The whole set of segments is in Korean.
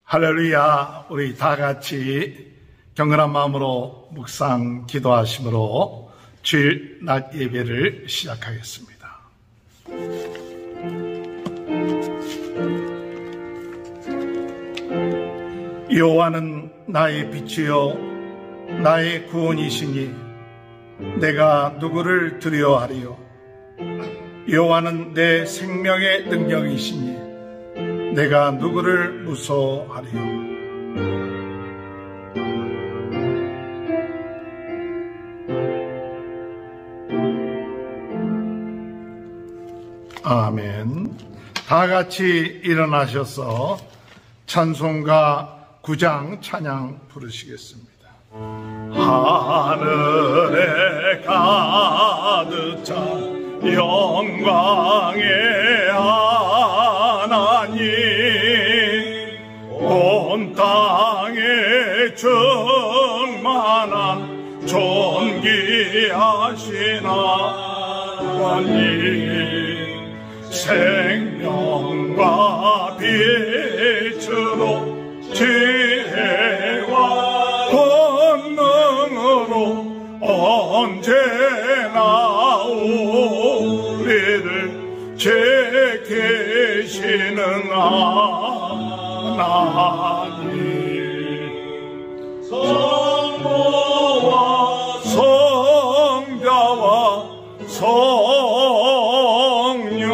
할렐루야. 우리 다 같이 경건한 마음으로 묵상 기도하심으로 주일 낮 예배를 시작하겠습니다. 여호와는 나의 빛이요 나의 구원이시니 내가 누구를 두려워하리요. 여호와는 내 생명의 능력이시니 내가 누구를 무서워하리요. 아멘. 다 같이 일어나셔서 찬송가 9장 찬양 부르시겠습니다. 하늘에 가득 찬 영광의 하나님, 온 땅에 충만한 존귀하신 하나님, 생명과 빛으로 지혜와 권능으로 언제나 우리를 지키시는 하나님, 성부와 성자와 성령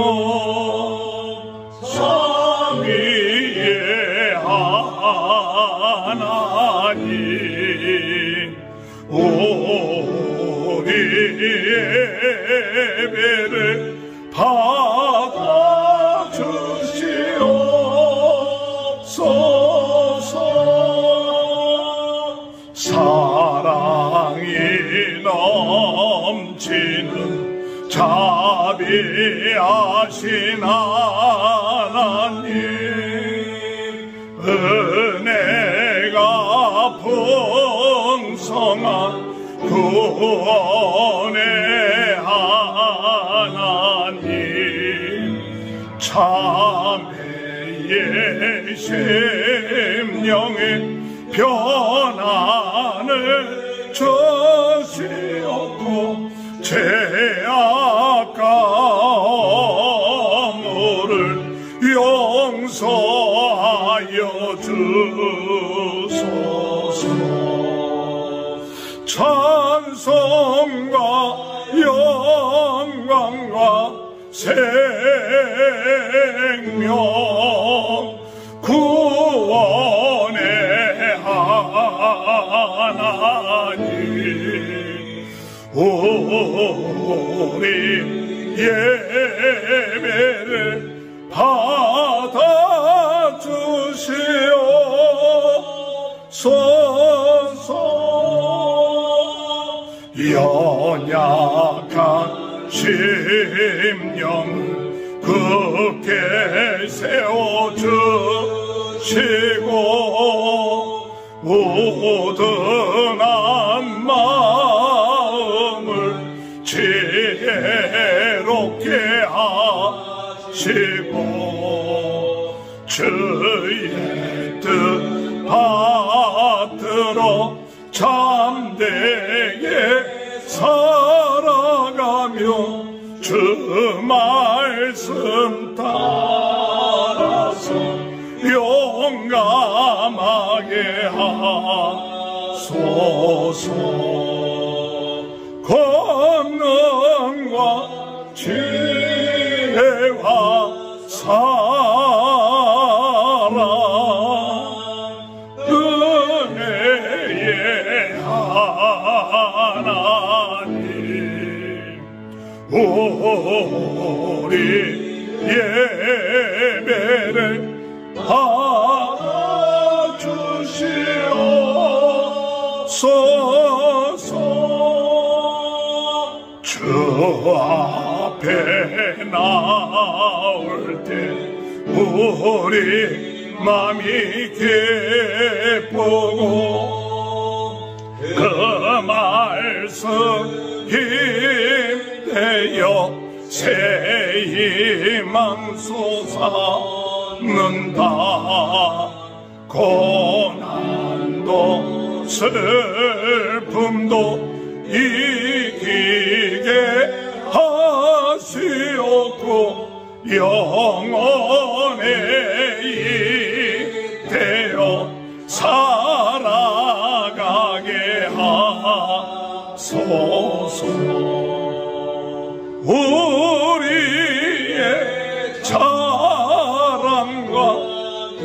삼위의 하나님, 우리 예배를 받아주시옵소서. 사랑이 넘치는 자비하신 하나님, 은혜가 풍성한 구원의 하나님, 참회의 심령의 변화를 주시옵고 죄악 가물을 용서하여 주소서. 찬송과 영광과 생명 구원의 하나님, 우리 예배를 받아주시옵소서. 연약한 심령 굳게 세워주시고 우둔한 마음을 지혜롭게 하시고 주의 뜻 받들어 참되게 살아가며 주 말씀 따라서 용감하게 하소서. 권능과 지혜와 사랑 은혜의 하나님, 우리 예배를 받아주시옵소서. 주 앞에 나올 때 우리 맘이 기쁘고 그 말씀 힘내어 새 희망 솟았는다. 고난도 슬픔도 이기게 하시옵고 영원에 이대어 살아가게 하소서. 우리의 자랑과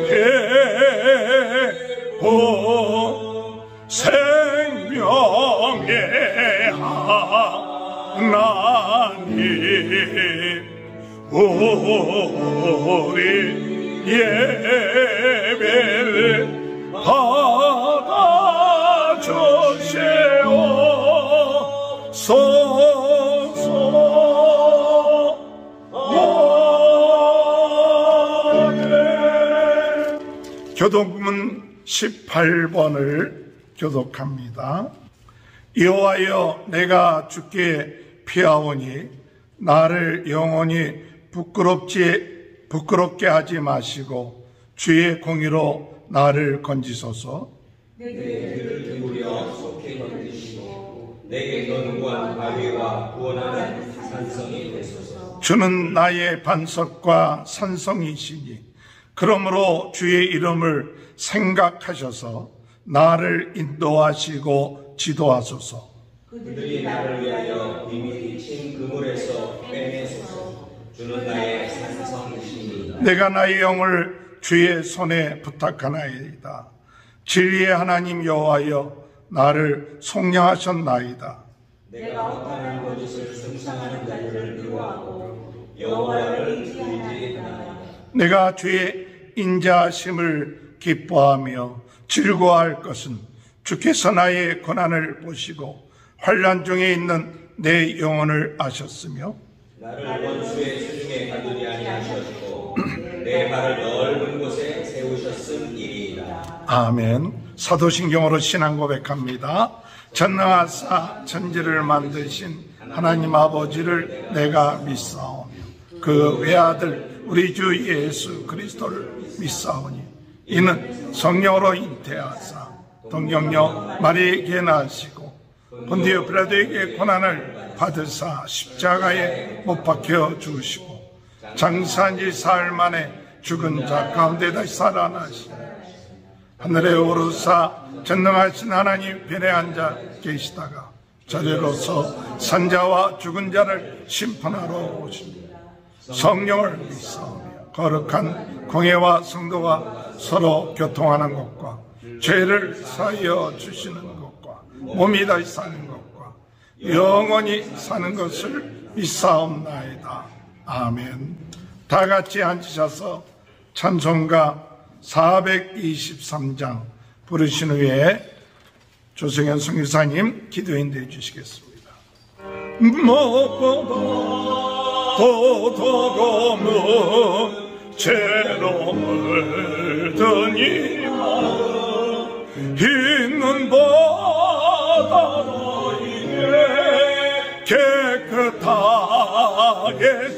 회복 생명의 하나님, 우리 예배를 받아주시옵소서. 교독문 18번을 교독합니다. 여호와여, 내가 주께 피하오니 나를 영원히 부끄럽게 하지 마시고 주의 공의로 나를 건지소서. 내게 귀를 기울여 속히 건지시고 내게 견고한 바위와 구원하는 산성이 되소서. 주는 나의 반석과 산성이시니 그러므로 주의 이름을 생각하셔서 나를 인도하시고 지도하소서. 그들이 나를 위하여 비밀히 친 그물에서 빼내소서. 주는 나의 산성이시니 내가 나의 영을 주의 손에 부탁하나이다. 진리의 하나님 여호와여, 나를 속량하셨나이다. 내가 허탄한 거짓을 승상하는 자들을 미워하고 여호와를 의지하나이다. 내가 주의 인자하심을 기뻐하며 즐거워할 것은 주께서 나의 고난을 보시고 환난 중에 있는 내 영혼을 아셨으며 나를 원수의 수중에 가두지 아니하셨고 내 발을 넓은 곳에 세우셨음이리이다. 아멘. 사도신경으로 신앙 고백합니다. 전능하사 천지를 만드신 하나님 아버지를 내가 믿사오며 그 외아들 우리 주 예수 그리스도를 믿사오니 이는 성령으로 잉태하사 동정녀 마리에게 나시고 본디오 빌라도에게 고난을 받으사 십자가에 못 박혀 죽으시고 장사한 지 사흘 만에 죽은 자 가운데 다시 살아나시니 하늘에 오르사 전능하신 하나님 편에 앉아 계시다가 자리로서 산자와 죽은 자를 심판하러 오십니다. 성령을 믿사오며 거룩한 공회와 성도가 서로 교통하는 것과 죄를 사하여 주시는 것과 몸이 다시 사는 것과 영원히 사는 것을 믿사옵나이다. 아멘. 다 같이 앉으셔서 찬송가 423장 부르신 후에 조승현 선교사님 기도인도해 주시겠습니다. 무엇보다 도덕없는 죄로 물든 이 마음 있는 바다로 인해 깨끗하게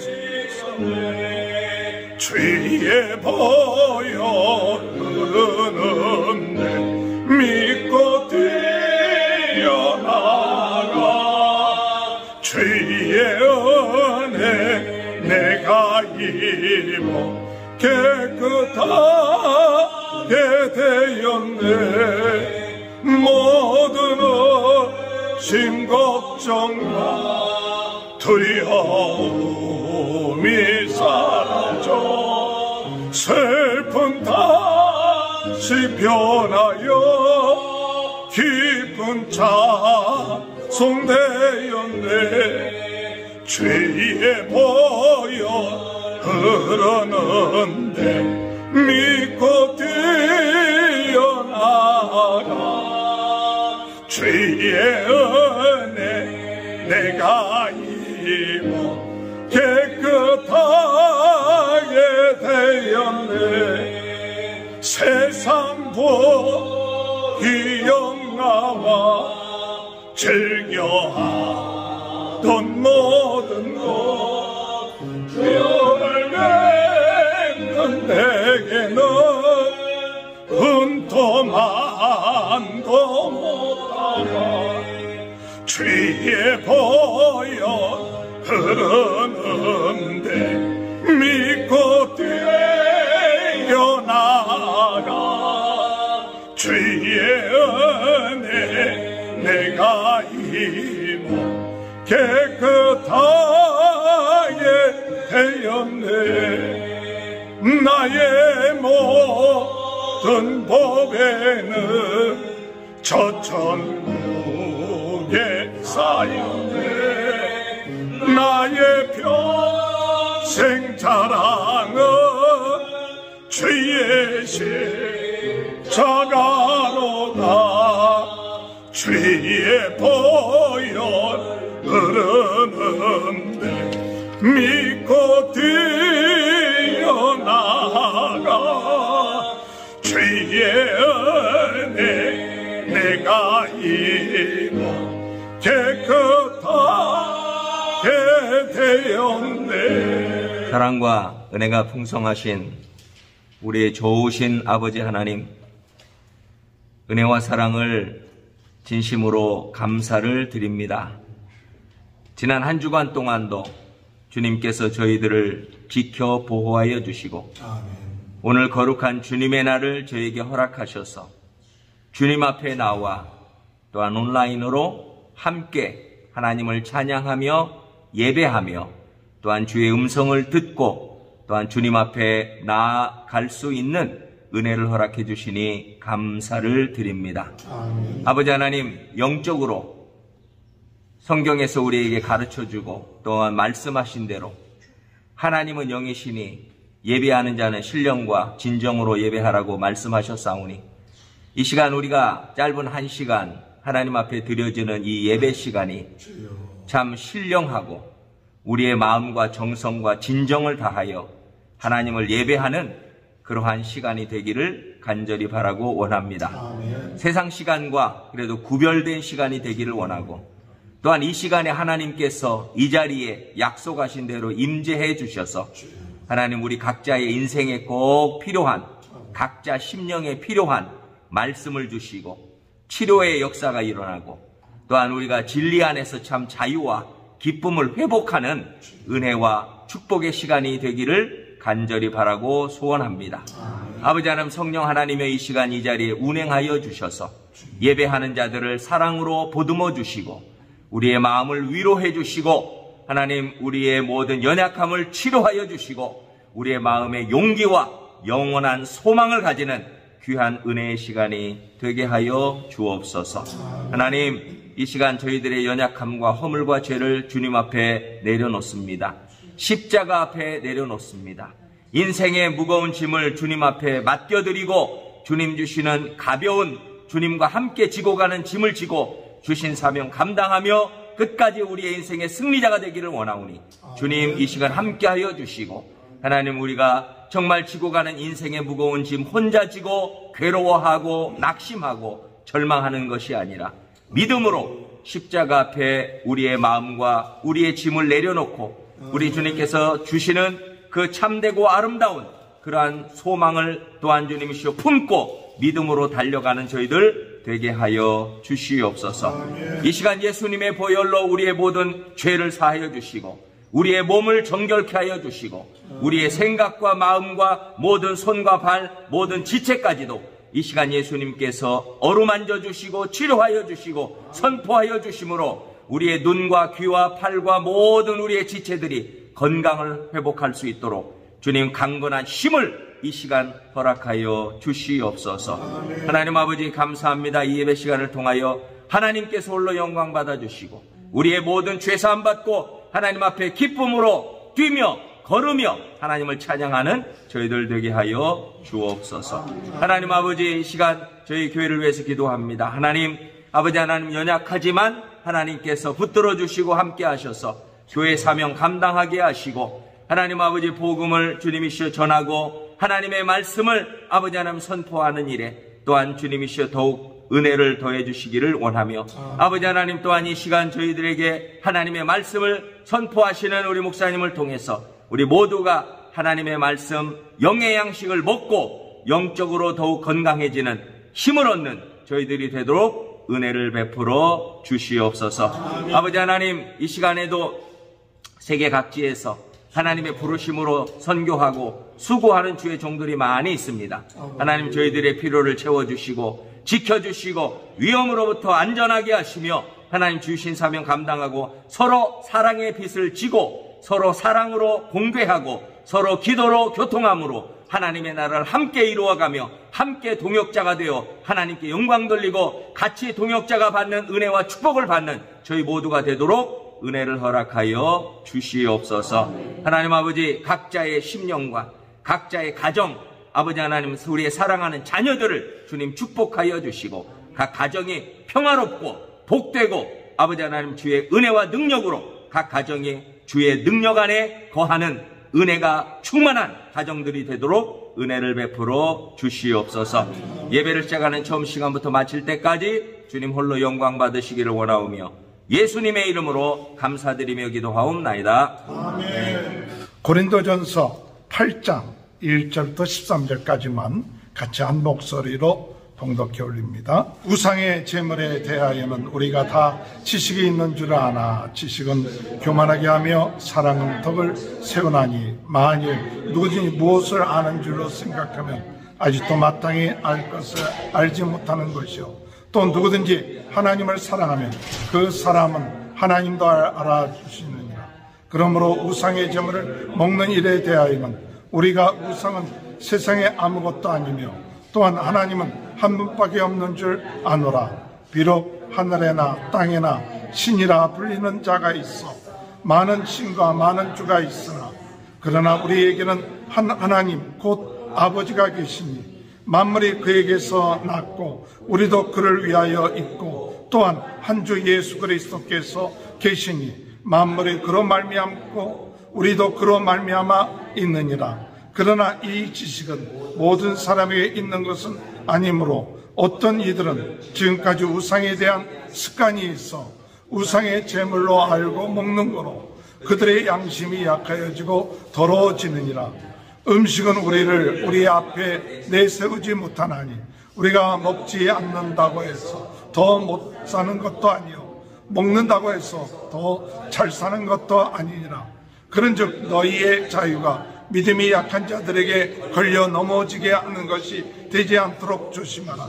씻었네. 주의 보여 흐르는데 믿고 뛰어나가 주의 은혜 내가 입어 깨끗하게 되었네. 모든 의심 걱정과 두려움이 사라져 슬픈 다시 변하여 기쁜 찬송되었네. 주의 보여 흐르는데 믿고 뛰어나가 주의 은혜 내가 입어 깨끗하게 되었네. 세상 복이 영나와 즐겨하던 모든 것 주여를 뵙는 내게는 교만도 못하고 죄에 보여 흐르는데 믿고 뛰어나가 주의 은혜 내가 이모 깨끗하게 되었네. 나의 모든 법에는 저천국에 쌓였네. 나의 평생 자랑은 주의 십자가로다. 주의 보혈 흐르는데 믿고 뛰어나가 주의 은혜 내가 이모 깨끗하게 되었네. 사랑과 은혜가 풍성하신 우리의 좋으신 아버지 하나님, 은혜와 사랑을 진심으로 감사를 드립니다. 지난 한 주간 동안도 주님께서 저희들을 지켜 보호하여 주시고 오늘 거룩한 주님의 날을 저에게 허락하셔서 주님 앞에 나와 또한 온라인으로 함께 하나님을 찬양하며 예배하며 또한 주의 음성을 듣고 또한 주님 앞에 나아갈 수 있는 은혜를 허락해 주시니 감사를 드립니다. 아멘. 아버지 하나님, 영적으로 성경에서 우리에게 가르쳐주고 또한 말씀하신 대로 하나님은 영이시니 예배하는 자는 신령과 진정으로 예배하라고 말씀하셨사오니 이 시간 우리가 짧은 한 시간 하나님 앞에 드려지는 이 예배 시간이 참 신령하고 우리의 마음과 정성과 진정을 다하여 하나님을 예배하는 그러한 시간이 되기를 간절히 바라고 원합니다. 아멘. 세상 시간과 그래도 구별된 시간이 되기를 원하고 또한 이 시간에 하나님께서 이 자리에 약속하신 대로 임재해 주셔서 하나님 우리 각자의 인생에 꼭 필요한 각자 심령에 필요한 말씀을 주시고 치료의 역사가 일어나고 또한 우리가 진리 안에서 참 자유와 기쁨을 회복하는 은혜와 축복의 시간이 되기를 간절히 바라고 소원합니다. 아버지 하나님, 성령 하나님의 이 시간 이 자리에 운행하여 주셔서 예배하는 자들을 사랑으로 보듬어 주시고 우리의 마음을 위로해 주시고 하나님 우리의 모든 연약함을 치료하여 주시고 우리의 마음에 용기와 영원한 소망을 가지는 귀한 은혜의 시간이 되게 하여 주옵소서. 하나님, 이 시간 저희들의 연약함과 허물과 죄를 주님 앞에 내려놓습니다. 십자가 앞에 내려놓습니다. 인생의 무거운 짐을 주님 앞에 맡겨드리고 주님 주시는 가벼운 주님과 함께 지고 가는 짐을 지고 주신 사명 감당하며 끝까지 우리의 인생의 승리자가 되기를 원하오니 주님 이 시간 함께하여 주시고 하나님 우리가 정말 지고 가는 인생의 무거운 짐 혼자 지고 괴로워하고 낙심하고 절망하는 것이 아니라 믿음으로 십자가 앞에 우리의 마음과 우리의 짐을 내려놓고 우리 주님께서 주시는 그 참되고 아름다운 그러한 소망을 또한 주님이시여 품고 믿음으로 달려가는 저희들 되게 하여 주시옵소서. 이 시간 예수님의 보혈로 우리의 모든 죄를 사하여 주시고 우리의 몸을 정결케 하여 주시고 우리의 생각과 마음과 모든 손과 발 모든 지체까지도 이 시간 예수님께서 어루만져 주시고 치료하여 주시고 선포하여 주심으로 우리의 눈과 귀와 팔과 모든 우리의 지체들이 건강을 회복할 수 있도록 주님 강건한 힘을 이 시간 허락하여 주시옵소서. 하나님 아버지 감사합니다. 이 예배 시간을 통하여 하나님께서 홀로 영광 받아주시고 우리의 모든 죄사함 받고 하나님 앞에 기쁨으로 뛰며 걸으며 하나님을 찬양하는 저희들 되게 하여 주옵소서. 하나님 아버지 이 시간 저희 교회를 위해서 기도합니다. 하나님 아버지 하나님 연약하지만 하나님께서 붙들어 주시고 함께 하셔서 교회 사명 감당하게 하시고 하나님 아버지 복음을 주님이시여 전하고 하나님의 말씀을 아버지 하나님 선포하는 일에 또한 주님이시여 더욱 은혜를 더해 주시기를 원하며 아버지 하나님 또한 이 시간 저희들에게 하나님의 말씀을 선포하시는 우리 목사님을 통해서 우리 모두가 하나님의 말씀 영의 양식을 먹고 영적으로 더욱 건강해지는 힘을 얻는 저희들이 되도록 은혜를 베풀어 주시옵소서. 아버지 하나님, 이 시간에도 세계 각지에서 하나님의 부르심으로 선교하고 수고하는 주의 종들이 많이 있습니다. 하나님, 저희들의 필요를 채워주시고 지켜주시고 위험으로부터 안전하게 하시며 하나님 주신 사명 감당하고 서로 사랑의 빛을 지고 서로 사랑으로 공개하고 서로 기도로 교통함으로 하나님의 나라를 함께 이루어가며 함께 동역자가 되어 하나님께 영광 돌리고 같이 동역자가 받는 은혜와 축복을 받는 저희 모두가 되도록 은혜를 허락하여 주시옵소서. 하나님 아버지, 각자의 심령과 각자의 가정, 아버지 하나님, 우리의 사랑하는 자녀들을 주님 축복하여 주시고 각 가정이 평화롭고 복되고 아버지 하나님 주의 은혜와 능력으로 각 가정이 주의 능력 안에 거하는 은혜가 충만한 가정들이 되도록 은혜를 베풀어 주시옵소서. 예배를 시작하는 처음 시간부터 마칠 때까지 주님 홀로 영광 받으시기를 원하오며 예수님의 이름으로 감사드리며 기도하옵나이다. 아멘. 고린도전서 8장 1절부터 13절까지만 같이 한 목소리로 봉독해 올립니다. 우상의 제물에 대하여는 우리가 다 지식이 있는 줄 아나 지식은 교만하게 하며 사랑은 덕을 세우나니 만일 누구든지 무엇을 아는 줄로 생각하면 아직도 마땅히 알 것을 알지 못하는 것이요 또 누구든지 하나님을 사랑하면 그 사람은 하나님도 알아주시느니라. 그러므로 우상의 제물을 먹는 일에 대하여는 우리가 우상은 세상에 아무것도 아니며 또한 하나님은 한 분밖에 없는 줄 아노라. 비록 하늘에나 땅에나 신이라 불리는 자가 있어 많은 신과 많은 주가 있으나 그러나 우리에게는 한 하나님 곧 아버지가 계시니 만물이 그에게서 났고 우리도 그를 위하여 있고 또한 한 주 예수 그리스도께서 계시니 만물이 그로 말미암고 우리도 그로 말미암아 있느니라. 그러나 이 지식은 모든 사람에게 있는 것은 아니므로 어떤 이들은 지금까지 우상에 대한 습관이 있어 우상의 제물로 알고 먹는 거로 그들의 양심이 약하여지고 더러워지느니라. 음식은 우리를 우리 앞에 내세우지 못하나니 우리가 먹지 않는다고 해서 더 못 사는 것도 아니요 먹는다고 해서 더 잘 사는 것도 아니니라. 그런즉 너희의 자유가 믿음이 약한 자들에게 걸려 넘어지게 하는 것이 되지 않도록 조심하라.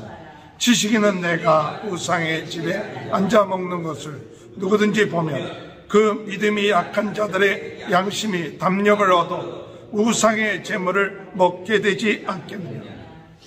지식인은 내가 우상의 집에 앉아 먹는 것을 누구든지 보면 그 믿음이 약한 자들의 양심이 담력을 얻어 우상의 제물을 먹게 되지 않겠느냐.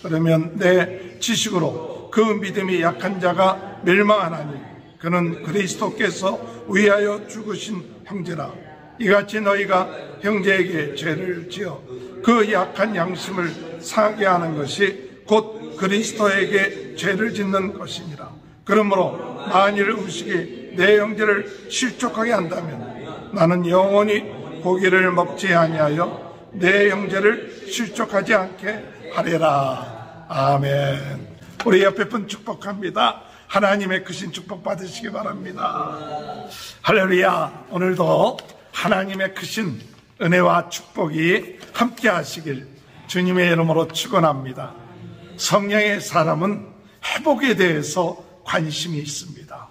그러면 내 지식으로 그 믿음이 약한 자가 멸망하나니 그는 그리스도께서 위하여 죽으신 형제라. 이같이 너희가 형제에게 죄를 지어 그 약한 양심을 상하게 하는 것이 곧 그리스도에게 죄를 짓는 것이니라. 그러므로 만일 음식이 내 형제를 실족하게 한다면 나는 영원히 고기를 먹지 아니하여 내 형제를 실족하지 않게 하리라. 아멘. 우리 옆에 분 축복합니다. 하나님의 크신 축복 받으시기 바랍니다. 할렐루야. 오늘도 하나님의 크신 은혜와 축복이 함께 하시길 주님의 이름으로 축원합니다. 성령의 사람은 회복에 대해서 관심이 있습니다.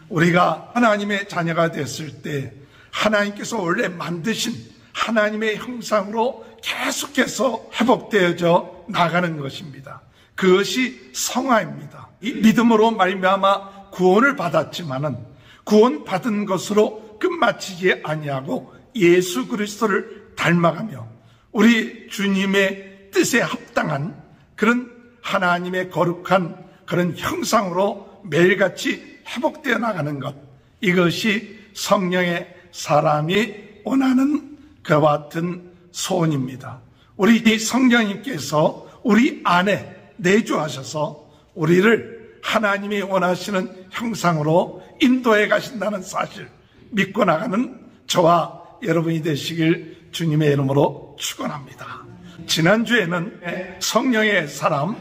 우리가 하나님의 자녀가 됐을 때 하나님께서 원래 만드신 하나님의 형상으로 계속해서 회복되어져 나가는 것입니다. 그것이 성화입니다. 이 믿음으로 말미암아 구원을 받았지만은 구원받은 것으로 끝마치지 아니하고 예수 그리스도를 닮아가며 우리 주님의 뜻에 합당한 그런 하나님의 거룩한 그런 형상으로 매일같이 회복되어 나가는 것, 이것이 성령의 사람이 원하는 그와 같은 소원입니다. 우리 성령님께서 우리 안에 내주하셔서 우리를 하나님이 원하시는 형상으로 인도해 가신다는 사실 믿고 나가는 저와 여러분이 되시길 주님의 이름으로 축원합니다. 지난주에는 성령의 사람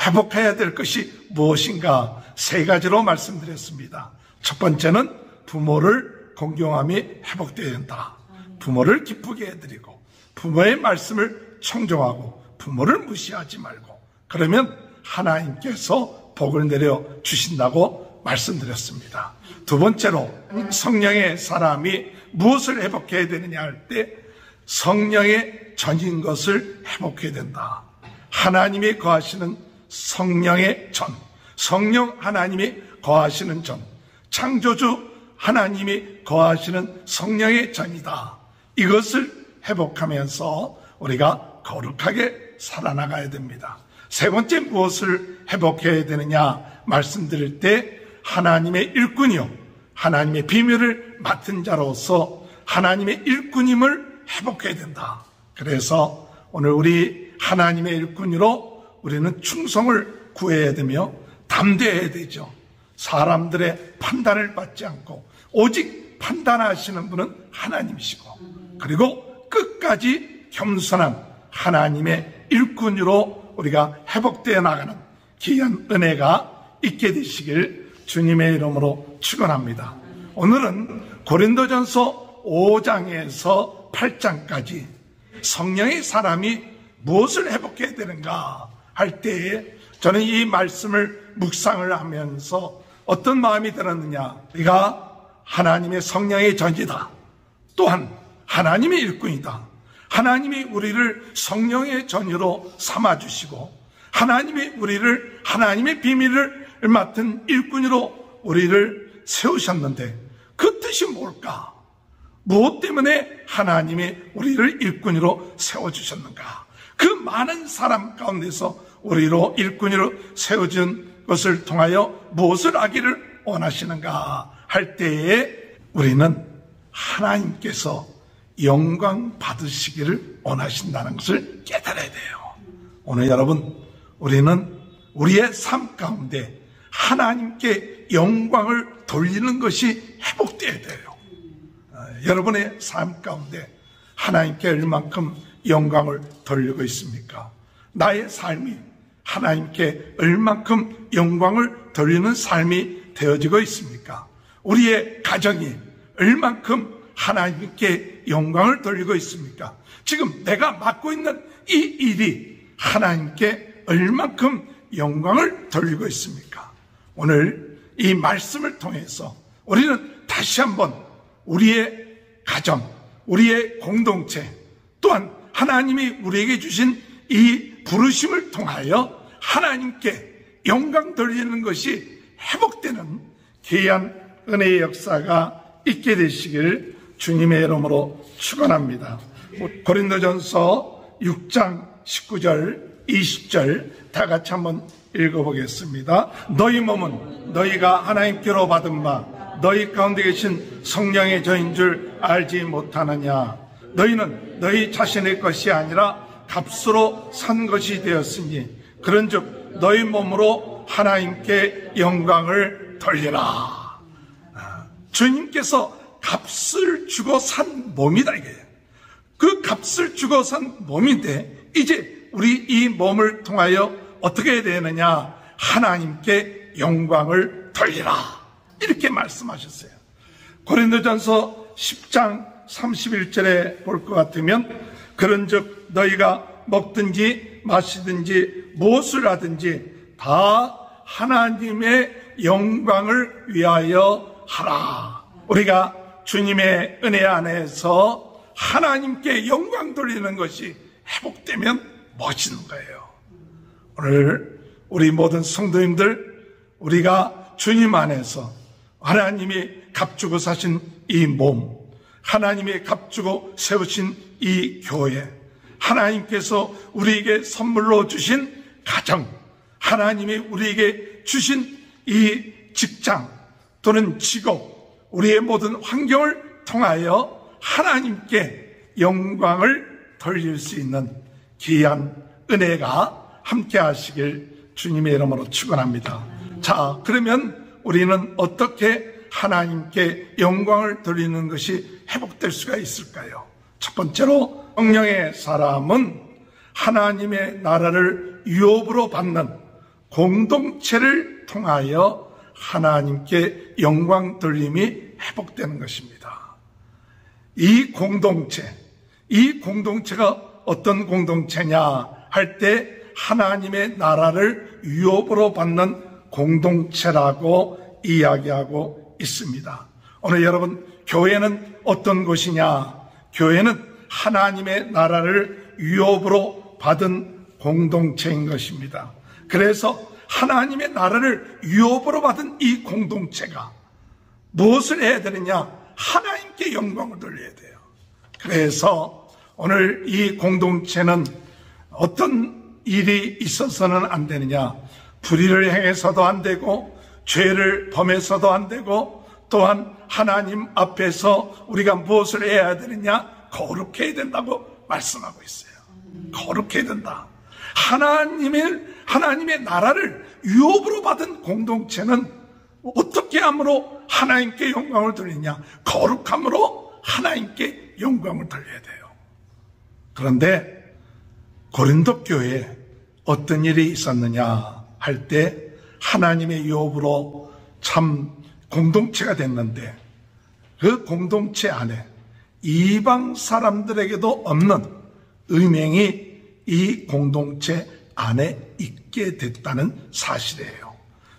회복해야 될 것이 무엇인가 세 가지로 말씀드렸습니다. 첫 번째는 부모를 공경함이 회복되어야 된다. 부모를 기쁘게 해드리고 부모의 말씀을 청종하고 부모를 무시하지 말고, 그러면 하나님께서 복을 내려 주신다고 말씀드렸습니다. 두 번째로 성령의 사람이 무엇을 회복해야 되느냐 할 때 성령의 전인 것을 회복해야 된다. 하나님이 거하시는 성령의 전, 성령 하나님이 거하시는 전, 창조주 하나님이 거하시는 성령의 전이다. 이것을 회복하면서 우리가 거룩하게 살아나가야 됩니다. 세 번째 무엇을 회복해야 되느냐 말씀드릴 때 하나님의 일꾼이요, 하나님의 비밀을 맡은 자로서 하나님의 일꾼임을 회복해야 된다. 그래서 오늘 우리 하나님의 일꾼으로 우리는 충성을 구해야 되며 담대해야 되죠. 사람들의 판단을 받지 않고 오직 판단하시는 분은 하나님이시고, 그리고 끝까지 겸손한 하나님의 일꾼으로 우리가 회복되어 나가는 귀한 은혜가 있게 되시길 주님의 이름으로 축원합니다. 오늘은 고린도전서 5장에서 8장까지 성령의 사람이 무엇을 회복해야 되는가 할 때에 저는 이 말씀을 묵상을 하면서 어떤 마음이 들었느냐, 우리가 하나님의 성령의 전이다, 또한 하나님의 일꾼이다. 하나님이 우리를 성령의 전으로 삼아주시고 하나님이 우리를 하나님의 비밀을 맡은 일꾼으로 우리를 세우셨는데 그 뜻이 뭘까? 무엇 때문에 하나님이 우리를 일꾼으로 세워주셨는가? 그 많은 사람 가운데서 우리로 일꾼으로 세워준 것을 통하여 무엇을 하기를 원하시는가 할 때에 우리는 하나님께서 영광 받으시기를 원하신다는 것을 깨달아야 돼요. 오늘 여러분, 우리는 우리의 삶 가운데 하나님께 영광을 돌리는 것이 회복되어야 돼요. 여러분의 삶 가운데 하나님께 얼만큼 영광을 돌리고 있습니까? 나의 삶이 하나님께 얼만큼 영광을 돌리는 삶이 되어지고 있습니까? 우리의 가정이 얼만큼 하나님께 영광을 돌리고 있습니까? 지금 내가 맡고 있는 이 일이 하나님께 얼만큼 영광을 돌리고 있습니까? 오늘 이 말씀을 통해서 우리는 다시 한번 우리의 가정, 우리의 공동체, 또한 하나님이 우리에게 주신 이 부르심을 통하여 하나님께 영광 돌리는 것이 회복되는 귀한 은혜의 역사가 있게 되시길 주님의 이름으로 축원합니다. 고린도전서 6장 19절 20절 다 같이 한번 읽어보겠습니다. 너희 몸은 너희가 하나님께로 받은 바 너희 가운데 계신 성령의 저인 줄 알지 못하느냐? 너희는 너희 자신의 것이 아니라 값으로 산 것이 되었으니 그런즉 너희 몸으로 하나님께 영광을 돌리라. 주님께서 값을 주고 산 몸이다, 이게. 그 값을 주고 산 몸인데 이제 우리 이 몸을 통하여 어떻게 해야 되느냐? 하나님께 영광을 돌리라, 이렇게 말씀하셨어요. 고린도전서 10장 31절에 볼 것 같으면 그런즉 너희가 먹든지 마시든지 무엇을 하든지 다 하나님의 영광을 위하여 하라. 우리가 주님의 은혜 안에서 하나님께 영광 돌리는 것이 회복되면 멋있는 거예요. 오늘 우리 모든 성도님들, 우리가 주님 안에서 하나님이 값주고 사신 이 몸, 하나님이 값주고 세우신 이 교회, 하나님께서 우리에게 선물로 주신 가정, 하나님이 우리에게 주신 이 직장 또는 직업, 우리의 모든 환경을 통하여 하나님께 영광을 돌릴 수 있는 귀한 은혜가 함께 하시길 주님의 이름으로 축원합니다. 자, 그러면 우리는 어떻게 하나님께 영광을 돌리는 것이 회복될 수가 있을까요? 첫 번째로 성령의 사람은 하나님의 나라를 유업으로 받는 공동체를 통하여 하나님께 영광 돌림이 회복되는 것입니다. 이 공동체가 어떤 공동체냐 할 때 하나님의 나라를 유업으로 받는 공동체라고 이야기하고 있습니다. 오늘 여러분, 교회는 어떤 곳이냐? 교회는 하나님의 나라를 유업으로 받은 공동체인 것입니다. 그래서 하나님의 나라를 유업으로 받은 이 공동체가 무엇을 해야 되느냐? 하나님께 영광을 돌려야 돼요. 그래서 오늘 이 공동체는 어떤 일이 있어서는 안 되느냐? 불의를 행해서도 안 되고, 죄를 범해서도 안 되고, 또한 하나님 앞에서 우리가 무엇을 해야 되느냐? 거룩해야 된다고 말씀하고 있어요. 거룩해야 된다. 하나님의 나라를 유업으로 받은 공동체는 어떻게 함으로 하나님께 영광을 돌리냐? 거룩함으로 하나님께 영광을 돌려야 돼요. 그런데 고린도 교회에 어떤 일이 있었느냐 할 때 하나님의 유업으로 참 공동체가 됐는데, 그 공동체 안에 이방 사람들에게도 없는 음행이 이 공동체 안에 있게 됐다는 사실이에요.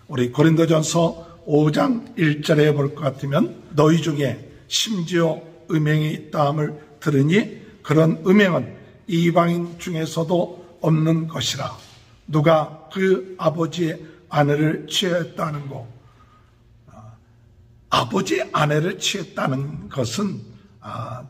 우리 고린도전서 5장 1절에 볼 것 같으면, 너희 중에 심지어 음행이 있다함을 들으니 그런 음행은 이방인 중에서도 없는 것이라. 누가 그 아버지의 아내를 취했다는 거, 아버지의 아내를 취했다는 것은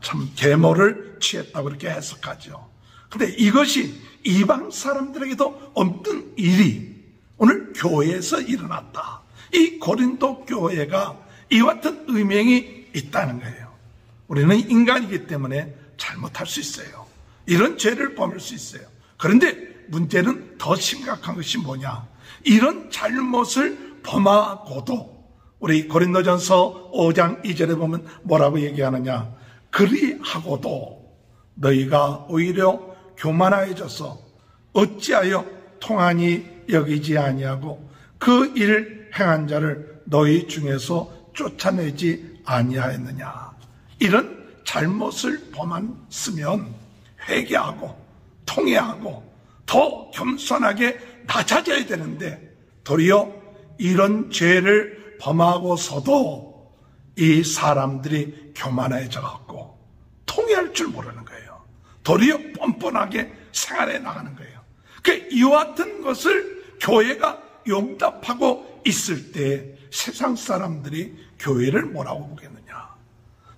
참 계모를 취했다고 그렇게 해석하죠. 근데 이것이 이방 사람들에게도 없는 일이 오늘 교회에서 일어났다. 이 고린도 교회가 이와 같은 음행이 있다는 거예요. 우리는 인간이기 때문에 잘못할 수 있어요. 이런 죄를 범할 수 있어요. 그런데 문제는 더 심각한 것이 뭐냐? 이런 잘못을 범하고도 우리 고린도전서 5장 2절에 보면 뭐라고 얘기하느냐? 그리하고도 너희가 오히려 교만해져서 어찌하여 통하니 여기지 아니하고 그 일 행한 자를 너희 중에서 쫓아내지 아니하였느냐? 이런 잘못을 범했으면 회개하고 통회하고 더 겸손하게 낮아져야 되는데, 도리어 이런 죄를 범하고서도 이 사람들이 교만해져 갖고 통회할 줄 모르는 거예요. 도리어 뻔뻔하게 생활해 나가는 거예요. 이와 같은 것을 교회가 용납하고 있을 때 세상 사람들이 교회를 뭐라고 보겠느냐?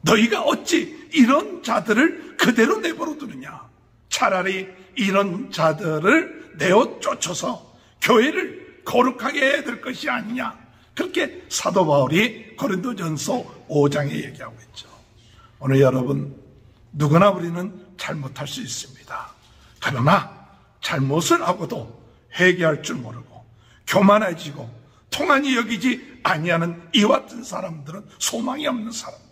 너희가 어찌 이런 자들을 그대로 내버려 두느냐? 차라리 이런 자들을 내어 쫓아서 교회를 거룩하게 해야 될 것이 아니냐? 그렇게 사도 바울이 고린도전서 5장에 얘기하고 있죠. 오늘 여러분, 누구나 우리는 잘못할 수 있습니다. 그러나 잘못을 하고도 회개할 줄 모르고 교만해지고 통한이 여기지 아니하는 이와 같은 사람들은 소망이 없는 사람들이에요.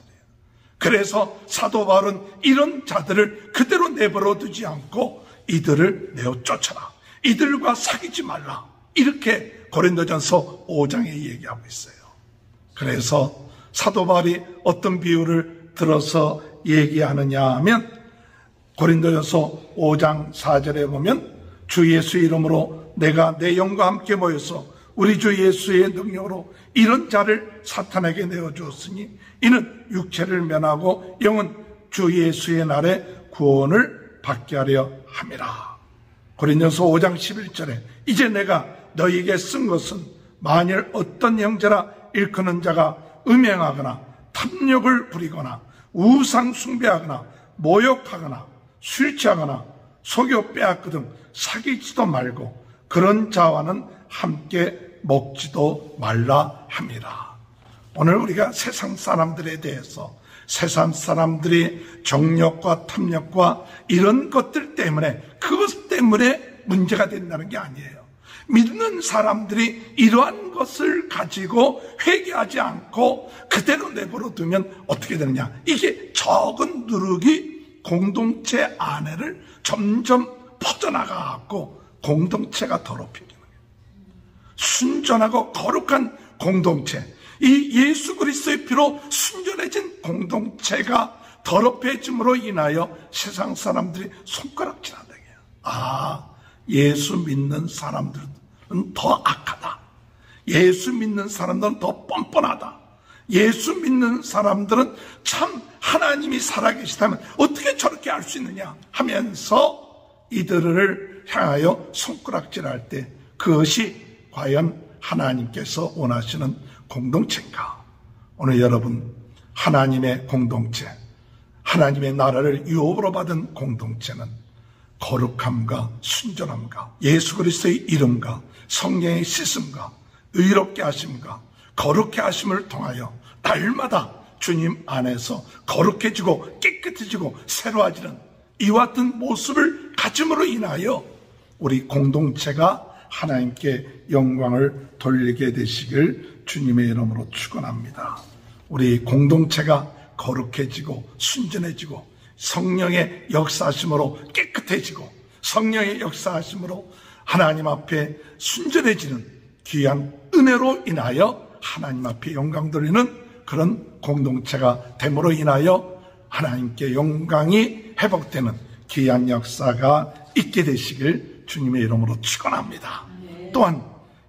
그래서 사도 바울은 이런 자들을 그대로 내버려 두지 않고 이들을 내어 쫓아라, 이들과 사귀지 말라, 이렇게 고린도전서 5장에 얘기하고 있어요. 그래서 사도 바울이 어떤 비유를 들어서 얘기하느냐 하면, 고린도전서 5장 4절에 보면 주 예수 이름으로 내가 내 영과 함께 모여서 우리 주 예수의 능력으로 이런 자를 사탄에게 내어주었으니 이는 육체를 면하고 영은 주 예수의 날에 구원을 받게 하려 함이라. 고린도전서 5장 11절에 이제 내가 너희에게 쓴 것은 만일 어떤 형제라 일컫는 자가 음행하거나 탐욕을 부리거나 우상 숭배하거나 모욕하거나 술 취하거나 속여 빼앗거든 사귀지도 말고 그런 자와는 함께 먹지도 말라 함이라. 오늘 우리가 세상 사람들에 대해서, 세상 사람들이 정욕과 탐욕과 이런 것들 때문에, 그것 때문에 문제가 된다는 게 아니에요. 믿는 사람들이 이러한 것을 가지고 회개하지 않고 그대로 내버려 두면 어떻게 되느냐? 이게 적은 누룩이 공동체 안에를 점점 퍼져나가고 공동체가 더럽혀지는 거예요. 순전하고 거룩한 공동체, 이 예수 그리스도의 피로 순전해진 공동체가 더럽혀짐으로 인하여 세상 사람들이 손가락질한다. 예수 믿는 사람들은 더 악하다. 예수 믿는 사람들은 더 뻔뻔하다. 예수 믿는 사람들은 참 하나님이 살아계시다면 어떻게 저렇게 할 수 있느냐 하면서 이들을 향하여 손가락질할 때 그것이 과연 하나님께서 원하시는 공동체인가? 오늘 여러분, 하나님의 공동체, 하나님의 나라를 유업으로 받은 공동체는 거룩함과 순전함과 예수 그리스도의 이름과 성령의 씻음과 의롭게 하심과 거룩해 하심을 통하여 날마다 주님 안에서 거룩해지고 깨끗해지고 새로워지는 이와 같은 모습을 가짐으로 인하여 우리 공동체가 하나님께 영광을 돌리게 되시길 주님의 이름으로 축원합니다. 우리 공동체가 거룩해지고 순전해지고 성령의 역사하심으로 깨끗해지고 성령의 역사하심으로 하나님 앞에 순전해지는 귀한 은혜로 인하여 하나님 앞에 영광 돌리는 그런 공동체가 됨으로 인하여 하나님께 영광이 회복되는 귀한 역사가 있게 되시길 주님의 이름으로 축원합니다. 또한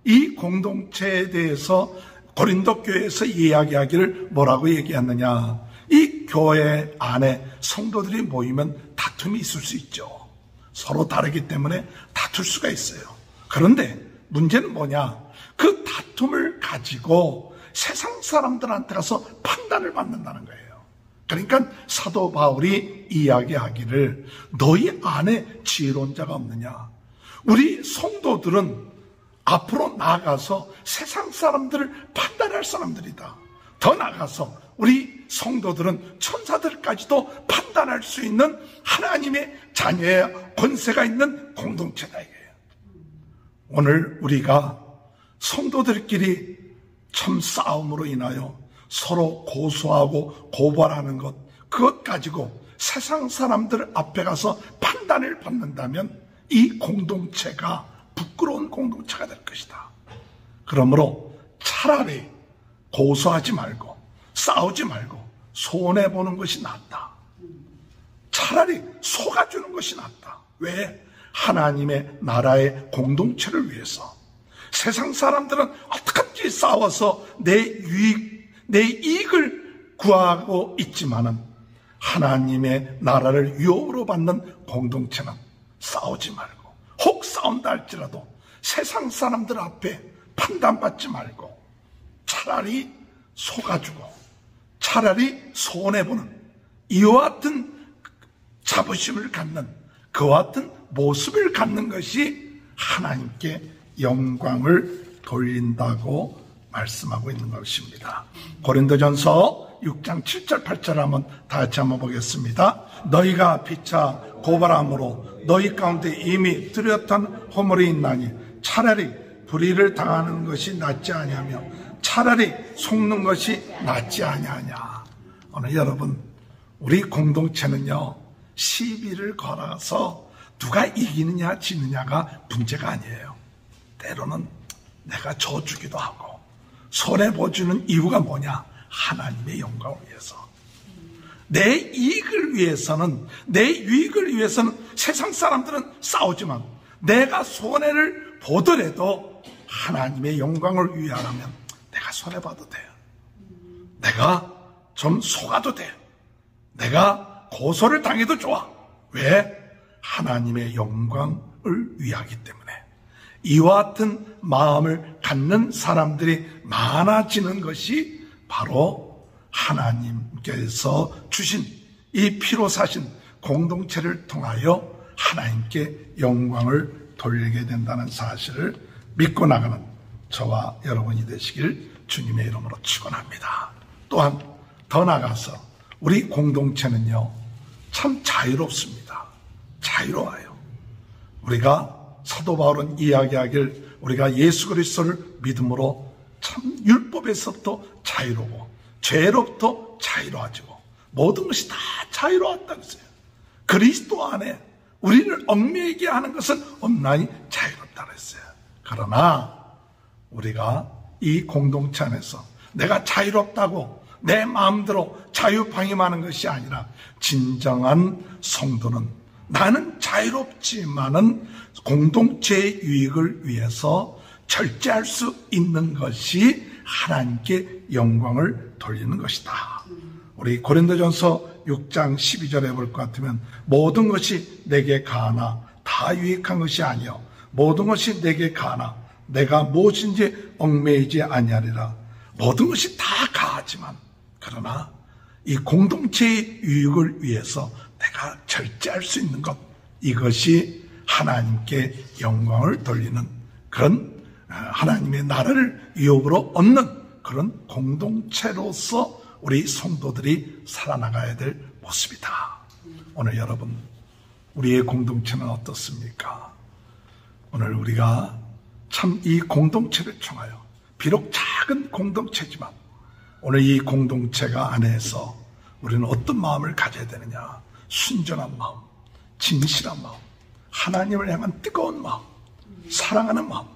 이 공동체에 대해서 고린도 교회에서 이야기하기를 뭐라고 얘기했느냐? 이 교회 안에 성도들이 모이면 다툼이 있을 수 있죠. 서로 다르기 때문에 다툴 수가 있어요. 그런데 문제는 뭐냐? 그 다툼을 가지고 세상 사람들한테 가서 판단을 받는다는 거예요. 그러니까 사도 바울이 이야기하기를 너희 안에 지혜론자가 없느냐? 우리 성도들은 앞으로 나아가서 세상 사람들을 판단할 사람들이다. 더 나아가서 우리 성도들은 천사들까지도 판단할 수 있는 하나님의 자녀의 권세가 있는 공동체다 이거예요. 오늘 우리가 성도들끼리 참 싸움으로 인하여 서로 고소하고 고발하는 것, 그것 가지고 세상 사람들 앞에 가서 판단을 받는다면 이 공동체가 부끄러운 공동체가 될 것이다. 그러므로 차라리 고소하지 말고 싸우지 말고 손해보는 것이 낫다. 차라리 속아주는 것이 낫다. 왜? 하나님의 나라의 공동체를 위해서. 세상 사람들은 어떻게든지 싸워서 내 이익을 구하고 있지만은 하나님의 나라를 유업으로 받는 공동체는 싸우지 말고, 혹 싸운다 할지라도 세상 사람들 앞에 판단받지 말고 차라리 속아주고 차라리 손해보는 이와 같은 자부심을 갖는 그와 같은 모습을 갖는 것이 하나님께 영광을 돌린다고 말씀하고 있는 것입니다. 고린도전서 6장 7절 8절 한번 다 같이 한번 보겠습니다. 너희가 피차 고발함으로 너희 가운데 이미 뚜렷한 허물이 있나니 차라리 불의를 당하는 것이 낫지 아니하며 차라리 속는 것이 낫지 아니하냐. 오늘 여러분, 우리 공동체는요, 시비를 걸어서 누가 이기느냐 지느냐가 문제가 아니에요. 때로는 내가 져주기도 하고 손해보주는 이유가 뭐냐? 하나님의 영광을 위해서. 내 이익을 위해서는, 내 유익을 위해서는 세상 사람들은 싸우지만 내가 손해를 보더라도 하나님의 영광을 위하라면 내가 손해봐도 돼요. 내가 좀 속아도 돼요. 내가 고소를 당해도 좋아. 왜? 하나님의 영광을 위하기 때문에. 이와 같은 마음을 갖는 사람들이 많아지는 것이 바로 하나님께서 주신 이 피로 사신 공동체를 통하여 하나님께 영광을 돌리게 된다는 사실을 믿고 나가는 저와 여러분이 되시길 주님의 이름으로 축원합니다. 또한 더 나아가서 우리 공동체는요, 참 자유롭습니다. 자유로워요. 우리가 사도 바울은 이야기하길 우리가 예수 그리스도를 믿음으로 참 율법에서부터 자유로워, 죄로부터 자유로워지고 모든 것이 다 자유로웠다고 했어요. 그리스도 안에 우리를 얽매이게 하는 것은 없나니 자유롭다고 했어요. 그러나 우리가 이 공동체 안에서 내가 자유롭다고 내 마음대로 자유방임하는 것이 아니라 진정한 성도는 나는 자유롭지만은 공동체의 유익을 위해서 절제할 수 있는 것이 하나님께 영광을 돌리는 것이다. 우리 고린도전서 6장 12절에 볼 것 같으면 모든 것이 내게 가하나 다 유익한 것이 아니요 모든 것이 내게 가하나 내가 무엇인지 얽매이지 아니하리라. 모든 것이 다 가하지만 그러나 이 공동체의 유익을 위해서 내가 절제할 수 있는 것, 이것이 하나님께 영광을 돌리는 그런 하나님의 나라를 유업으로 얻는 그런 공동체로서 우리 성도들이 살아나가야 될 모습이다. 오늘 여러분, 우리의 공동체는 어떻습니까? 오늘 우리가 참 이 공동체를 통하여 비록 작은 공동체지만 오늘 이 공동체가 안에서 우리는 어떤 마음을 가져야 되느냐? 순전한 마음, 진실한 마음, 하나님을 향한 뜨거운 마음, 사랑하는 마음,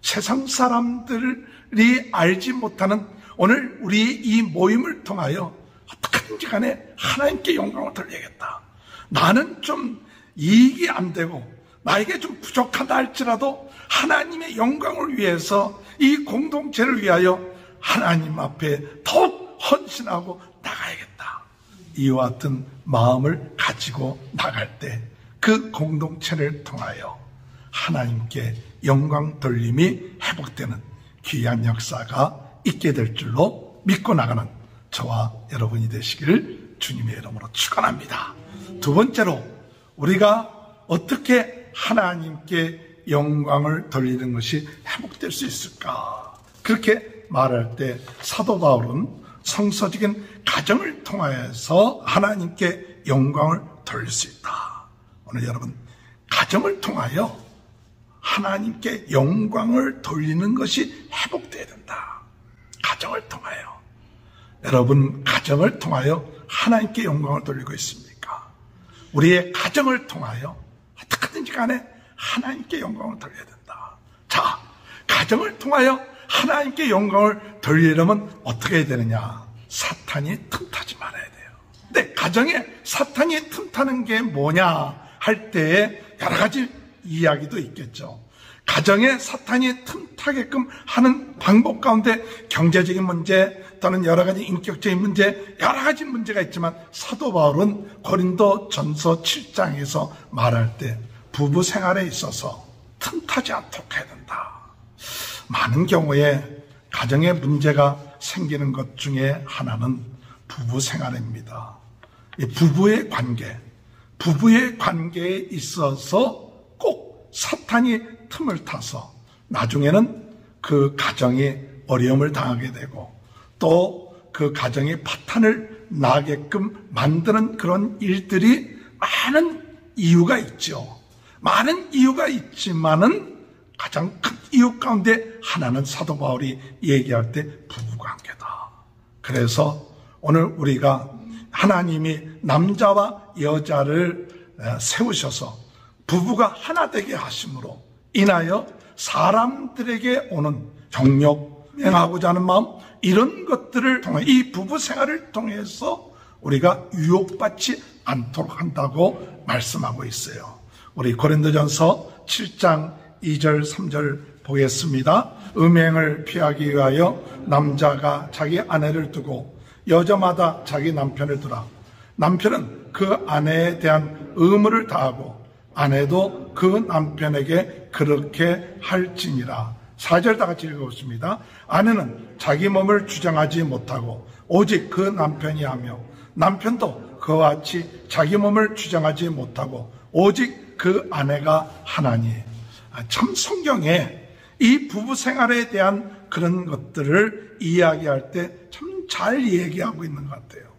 세상 사람들이 알지 못하는 오늘 우리 이 모임을 통하여 어떻게든지 간에 하나님께 영광을 돌려야겠다. 나는 좀 이익이 안 되고 나에게 좀 부족하다 할지라도 하나님의 영광을 위해서 이 공동체를 위하여 하나님 앞에 더욱 헌신하고 나가야겠다. 이와 같은 마음을 가지고 나갈 때 그 공동체를 통하여 하나님께 영광 돌림이 회복되는 귀한 역사가 있게 될 줄로 믿고 나가는 저와 여러분이 되시기를 주님의 이름으로 축원합니다. 두 번째로 우리가 어떻게 하나님께 영광을 돌리는 것이 회복될 수 있을까? 그렇게 말할 때 사도 바울은 성서적인 가정을 통하여서 하나님께 영광을 돌릴 수 있다. 오늘 여러분, 가정을 통하여 하나님께 영광을 돌리는 것이 회복돼야 된다. 가정을 통하여. 여러분, 가정을 통하여 하나님께 영광을 돌리고 있습니까? 우리의 가정을 통하여 어떻게든지 간에 하나님께 영광을 돌려야 된다. 자, 가정을 통하여 하나님께 영광을 돌리려면 어떻게 해야 되느냐? 사탄이 틈타지 말아야 돼요. 근데 가정에 사탄이 틈타는 게 뭐냐 할 때에 여러 가지 이야기도 있겠죠. 가정에 사탄이 틈타게끔 하는 방법 가운데 경제적인 문제 또는 여러 가지 인격적인 문제, 여러 가지 문제가 있지만 사도 바울은 고린도 전서 7장에서 말할 때 부부 생활에 있어서 틈타지 않도록 해야 된다. 많은 경우에 가정에 문제가 생기는 것 중에 하나는 부부 생활입니다. 이 부부의 관계에 있어서 꼭 사탄이 틈을 타서 나중에는 그 가정이 어려움을 당하게 되고 또 그 가정의 파탄을 나게끔 만드는 그런 일들이 많은 이유가 있죠. 많은 이유가 있지만은 가장 큰 이유 가운데 하나는 사도 바울이 얘기할 때 부부관계다. 그래서 오늘 우리가 하나님이 남자와 여자를 세우셔서 부부가 하나 되게 하심으로 인하여 사람들에게 오는 정욕, 행하고자 하는 마음, 이런 것들을 통해 이 부부 생활을 통해서 우리가 유혹받지 않도록 한다고 말씀하고 있어요. 우리 고린도전서 7장 2절 3절 보겠습니다. 음행을 피하기 위하여 남자가 자기 아내를 두고 여자마다 자기 남편을 두라. 남편은 그 아내에 대한 의무를 다하고 아내도 그 남편에게 그렇게 할지니라. 4절 다 같이 읽어보겠습니다. 아내는 자기 몸을 주장하지 못하고 오직 그 남편이 하며 남편도 그와 같이 자기 몸을 주장하지 못하고 오직 그 아내가 하나니. 참 성경에 이 부부 생활에 대한 그런 것들을 이야기할 때 참 잘 얘기하고 있는 것 같아요.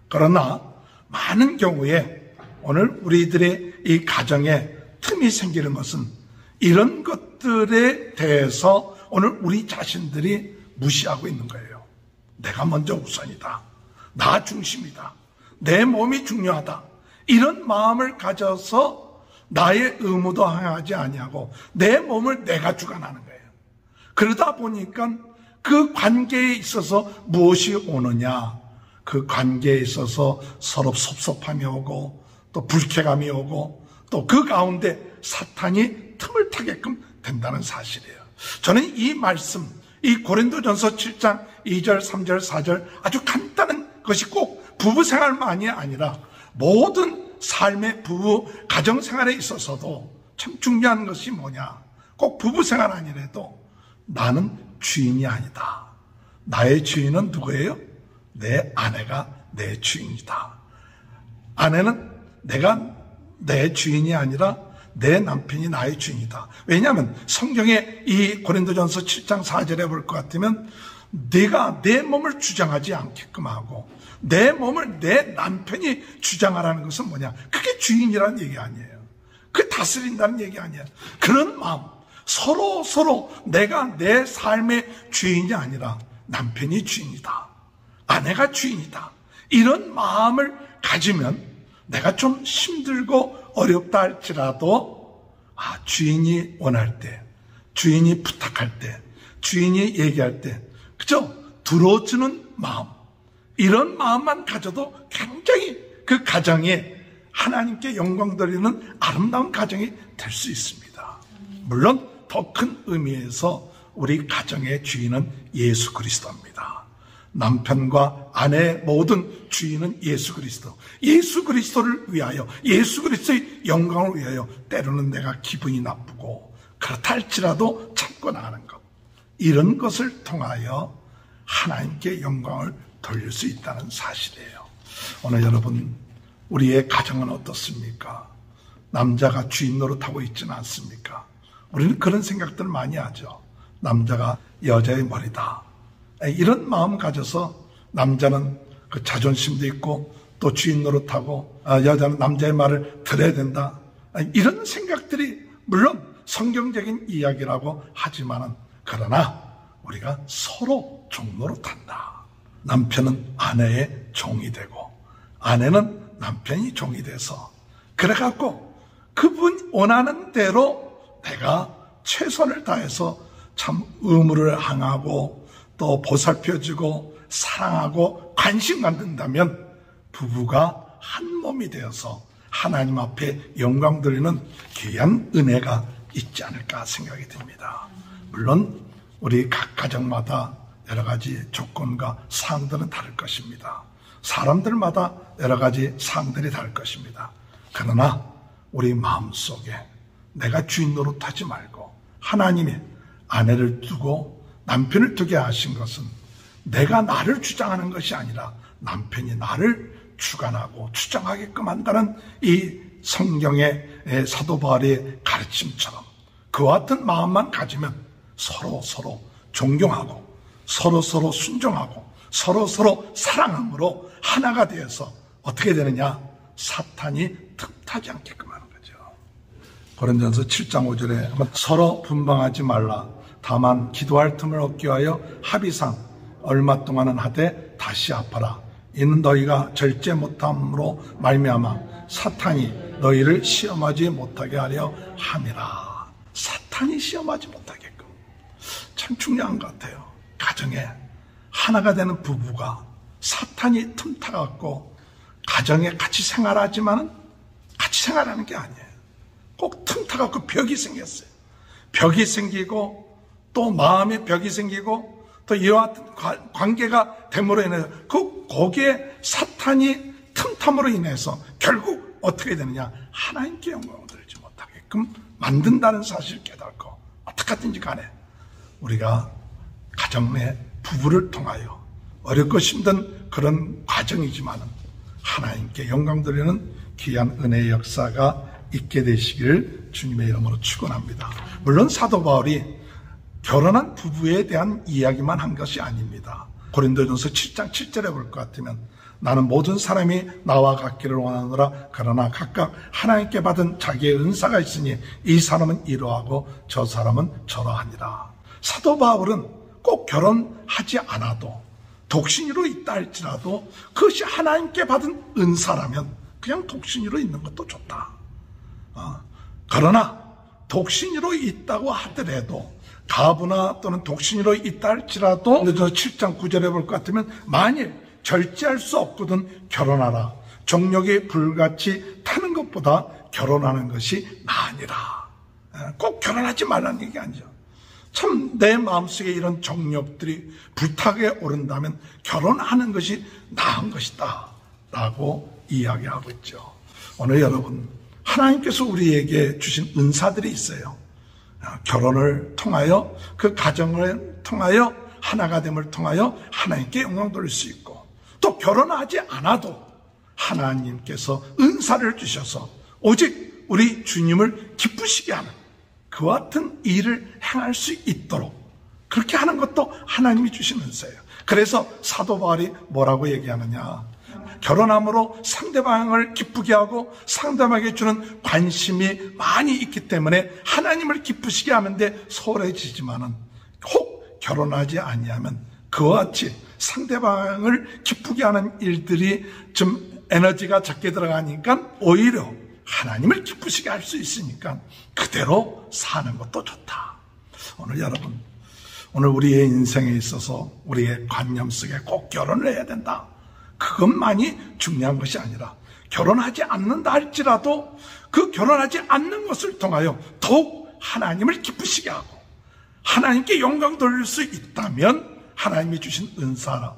그러나 많은 경우에 오늘 우리들의 이 가정에 틈이 생기는 것은 이런 것들에 대해서 오늘 우리 자신들이 무시하고 있는 거예요. 내가 먼저 우선이다. 나 중심이다. 내 몸이 중요하다. 이런 마음을 가져서 나의 의무도 행하지 아니하고 내 몸을 내가 주관하는 거예요. 그러다 보니까 그 관계에 있어서 무엇이 오느냐? 그 관계에 있어서 서로 섭섭함이 오고 또 불쾌감이 오고 또 그 가운데 사탄이 틈을 타게끔 된다는 사실이에요. 저는 이 말씀, 이 고린도전서 7장 2절, 3절, 4절 아주 간단한 것이 꼭 부부 생활만이 아니라 모든 삶의 부부 가정 생활에 있어서도 참 중요한 것이 뭐냐? 꼭 부부 생활 아니래도 나는 주인이 아니다. 나의 주인은 누구예요? 내 아내가 내 주인이다. 아내는 내가 내 주인이 아니라 내 남편이 나의 주인이다. 왜냐하면 성경에 이 고린도전서 7장 4절에 볼 것 같으면 내가 내 몸을 주장하지 않게끔 하고 내 몸을 내 남편이 주장하라는 것은 뭐냐? 그게 주인이라는 얘기 아니에요. 그게 다스린다는 얘기 아니에요. 그런 마음, 서로 내가 내 삶의 주인이 아니라 남편이 주인이다. 아내가 주인이다. 이런 마음을 가지면 내가 좀 힘들고 어렵다 할지라도 주인이 원할 때, 주인이 부탁할 때, 주인이 얘기할 때 그죠? 들어주는 마음, 이런 마음만 가져도 굉장히 그 가정에 하나님께 영광 돌리는 아름다운 가정이 될 수 있습니다. 물론 더 큰 의미에서 우리 가정의 주인은 예수 그리스도입니다. 남편과 아내의 모든 주인은 예수 그리스도. 예수 그리스도를 위하여, 예수 그리스도의 영광을 위하여 때로는 내가 기분이 나쁘고 그렇다 할지라도 참고 나가는 것, 이런 것을 통하여 하나님께 영광을 돌릴 수 있다는 사실이에요. 오늘 여러분, 우리의 가정은 어떻습니까? 남자가 주인 노릇하고 있지는 않습니까? 우리는 그런 생각들을 많이 하죠. 남자가 여자의 머리다. 이런 마음 가져서 남자는 그 자존심도 있고 또 주인 노릇하고 여자는 남자의 말을 들어야 된다. 이런 생각들이 물론 성경적인 이야기라고 하지만은 그러나 우리가 서로 종 노릇한다. 남편은 아내의 종이 되고 아내는 남편이 종이 돼서 그래갖고 그분 원하는 대로 내가 최선을 다해서 참 의무를 항하고 또 보살펴주고 사랑하고 관심 갖는다면 부부가 한 몸이 되어서 하나님 앞에 영광 돌리는 귀한 은혜가 있지 않을까 생각이 듭니다. 물론 우리 각 가정마다 여러 가지 조건과 사항들은 다를 것입니다. 사람들마다 여러 가지 사항들이 다를 것입니다. 그러나 우리 마음속에 내가 주인 노릇하지 말고 하나님이 아내를 두고 남편을 두게 하신 것은 내가 나를 주장하는 것이 아니라 남편이 나를 주관하고 주장하게끔 한다는 이 성경의 사도 바울의 가르침처럼 그와 같은 마음만 가지면 서로 존경하고 서로 순종하고 서로 사랑함으로 하나가 되어서 어떻게 되느냐? 사탄이 틈타지 않게끔 하는 거죠. 고린도전서 7장 5절에 서로 분방하지 말라. 다만 기도할 틈을 얻기 위하여 합의상 얼마 동안은 하되 다시 아파라. 이는 너희가 절제 못함으로 말미암아 사탄이 너희를 시험하지 못하게 하려 함이라. 사탄이 시험하지 못하게끔. 참 중요한 것 같아요. 가정에 하나가 되는 부부가 사탄이 틈타갖고 가정에 같이 생활하지만은 같이 생활하는 게 아니에요. 꼭 틈타갖고 벽이 생겼어요. 벽이 생기고 또 마음의 벽이 생기고 또 이와 같은 관계가 됨으로 인해서 거기에 사탄이 틈탐으로 인해서 결국 어떻게 되느냐? 하나님께 영광을 돌리지 못하게끔 만든다는 사실을 깨닫고 어떻게 하든지 간에 우리가 가정 내 부부를 통하여 어렵고 힘든 그런 과정이지만은 하나님께 영광 돌리는 귀한 은혜의 역사가 있게 되시기를 주님의 이름으로 축원합니다. 물론 사도 바울이 결혼한 부부에 대한 이야기만 한 것이 아닙니다. 고린도전서 7장 7절에 볼 것 같으면 나는 모든 사람이 나와 같기를 원하노라. 그러나 각각 하나님께 받은 자기의 은사가 있으니 이 사람은 이러하고 저 사람은 저러하니라. 사도 바울은 꼭 결혼하지 않아도 독신으로 있다 할지라도 그것이 하나님께 받은 은사라면 그냥 독신으로 있는 것도 좋다. 그러나 독신으로 있다고 하더라도 가부나 또는 독신으로 있다 할지라도 7장 9절에 볼 것 같으면 만일 절제할 수 없거든 결혼하라. 정욕이 불같이 타는 것보다 결혼하는 것이 나으니라. 꼭 결혼하지 말라는 얘기 아니죠. 참 내 마음속에 이런 정욕들이 불타게 오른다면 결혼하는 것이 나은 것이다 라고 이야기하고 있죠. 오늘 여러분, 하나님께서 우리에게 주신 은사들이 있어요. 결혼을 통하여, 그 가정을 통하여, 하나가 됨을 통하여 하나님께 영광 돌릴 수 있고, 또 결혼하지 않아도 하나님께서 은사를 주셔서 오직 우리 주님을 기쁘시게 하는 그와 같은 일을 행할 수 있도록 그렇게 하는 것도 하나님이 주신 은사예요. 그래서 사도 바울이 뭐라고 얘기하느냐, 결혼함으로 상대방을 기쁘게 하고 상대방에게 주는 관심이 많이 있기 때문에 하나님을 기쁘시게 하는데 소홀해지지만은, 혹 결혼하지 아니하면 그와 같이 상대방을 기쁘게 하는 일들이 좀 에너지가 적게 들어가니까 오히려 하나님을 기쁘시게 할 수 있으니까 그대로 사는 것도 좋다. 오늘 여러분, 오늘 우리의 인생에 있어서 우리의 관념 속에 꼭 결혼을 해야 된다, 그것만이 중요한 것이 아니라 결혼하지 않는다 할지라도 그 결혼하지 않는 것을 통하여 더욱 하나님을 기쁘시게 하고 하나님께 영광 돌릴 수 있다면 하나님이 주신 은사로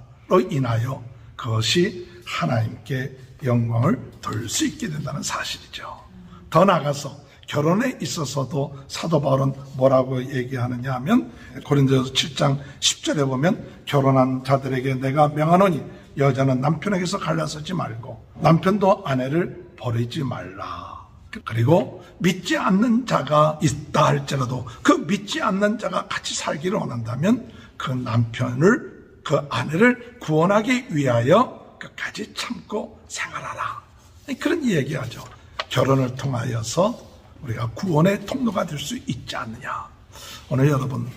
인하여 그것이 하나님께 영광을 돌릴 수 있게 된다는 사실이죠. 더 나아가서 결혼에 있어서도 사도 바울은 뭐라고 얘기하느냐 하면, 고린도전서 7장 10절에 보면 결혼한 자들에게 내가 명하노니 여자는 남편에게서 갈라서지 말고 남편도 아내를 버리지 말라. 그리고 믿지 않는 자가 있다 할지라도 그 믿지 않는 자가 같이 살기를 원한다면 그 남편을, 그 아내를 구원하기 위하여 끝까지 참고 생활하라. 그런 얘기하죠. 결혼을 통하여서 우리가 구원의 통로가 될 수 있지 않느냐. 오늘 여러분,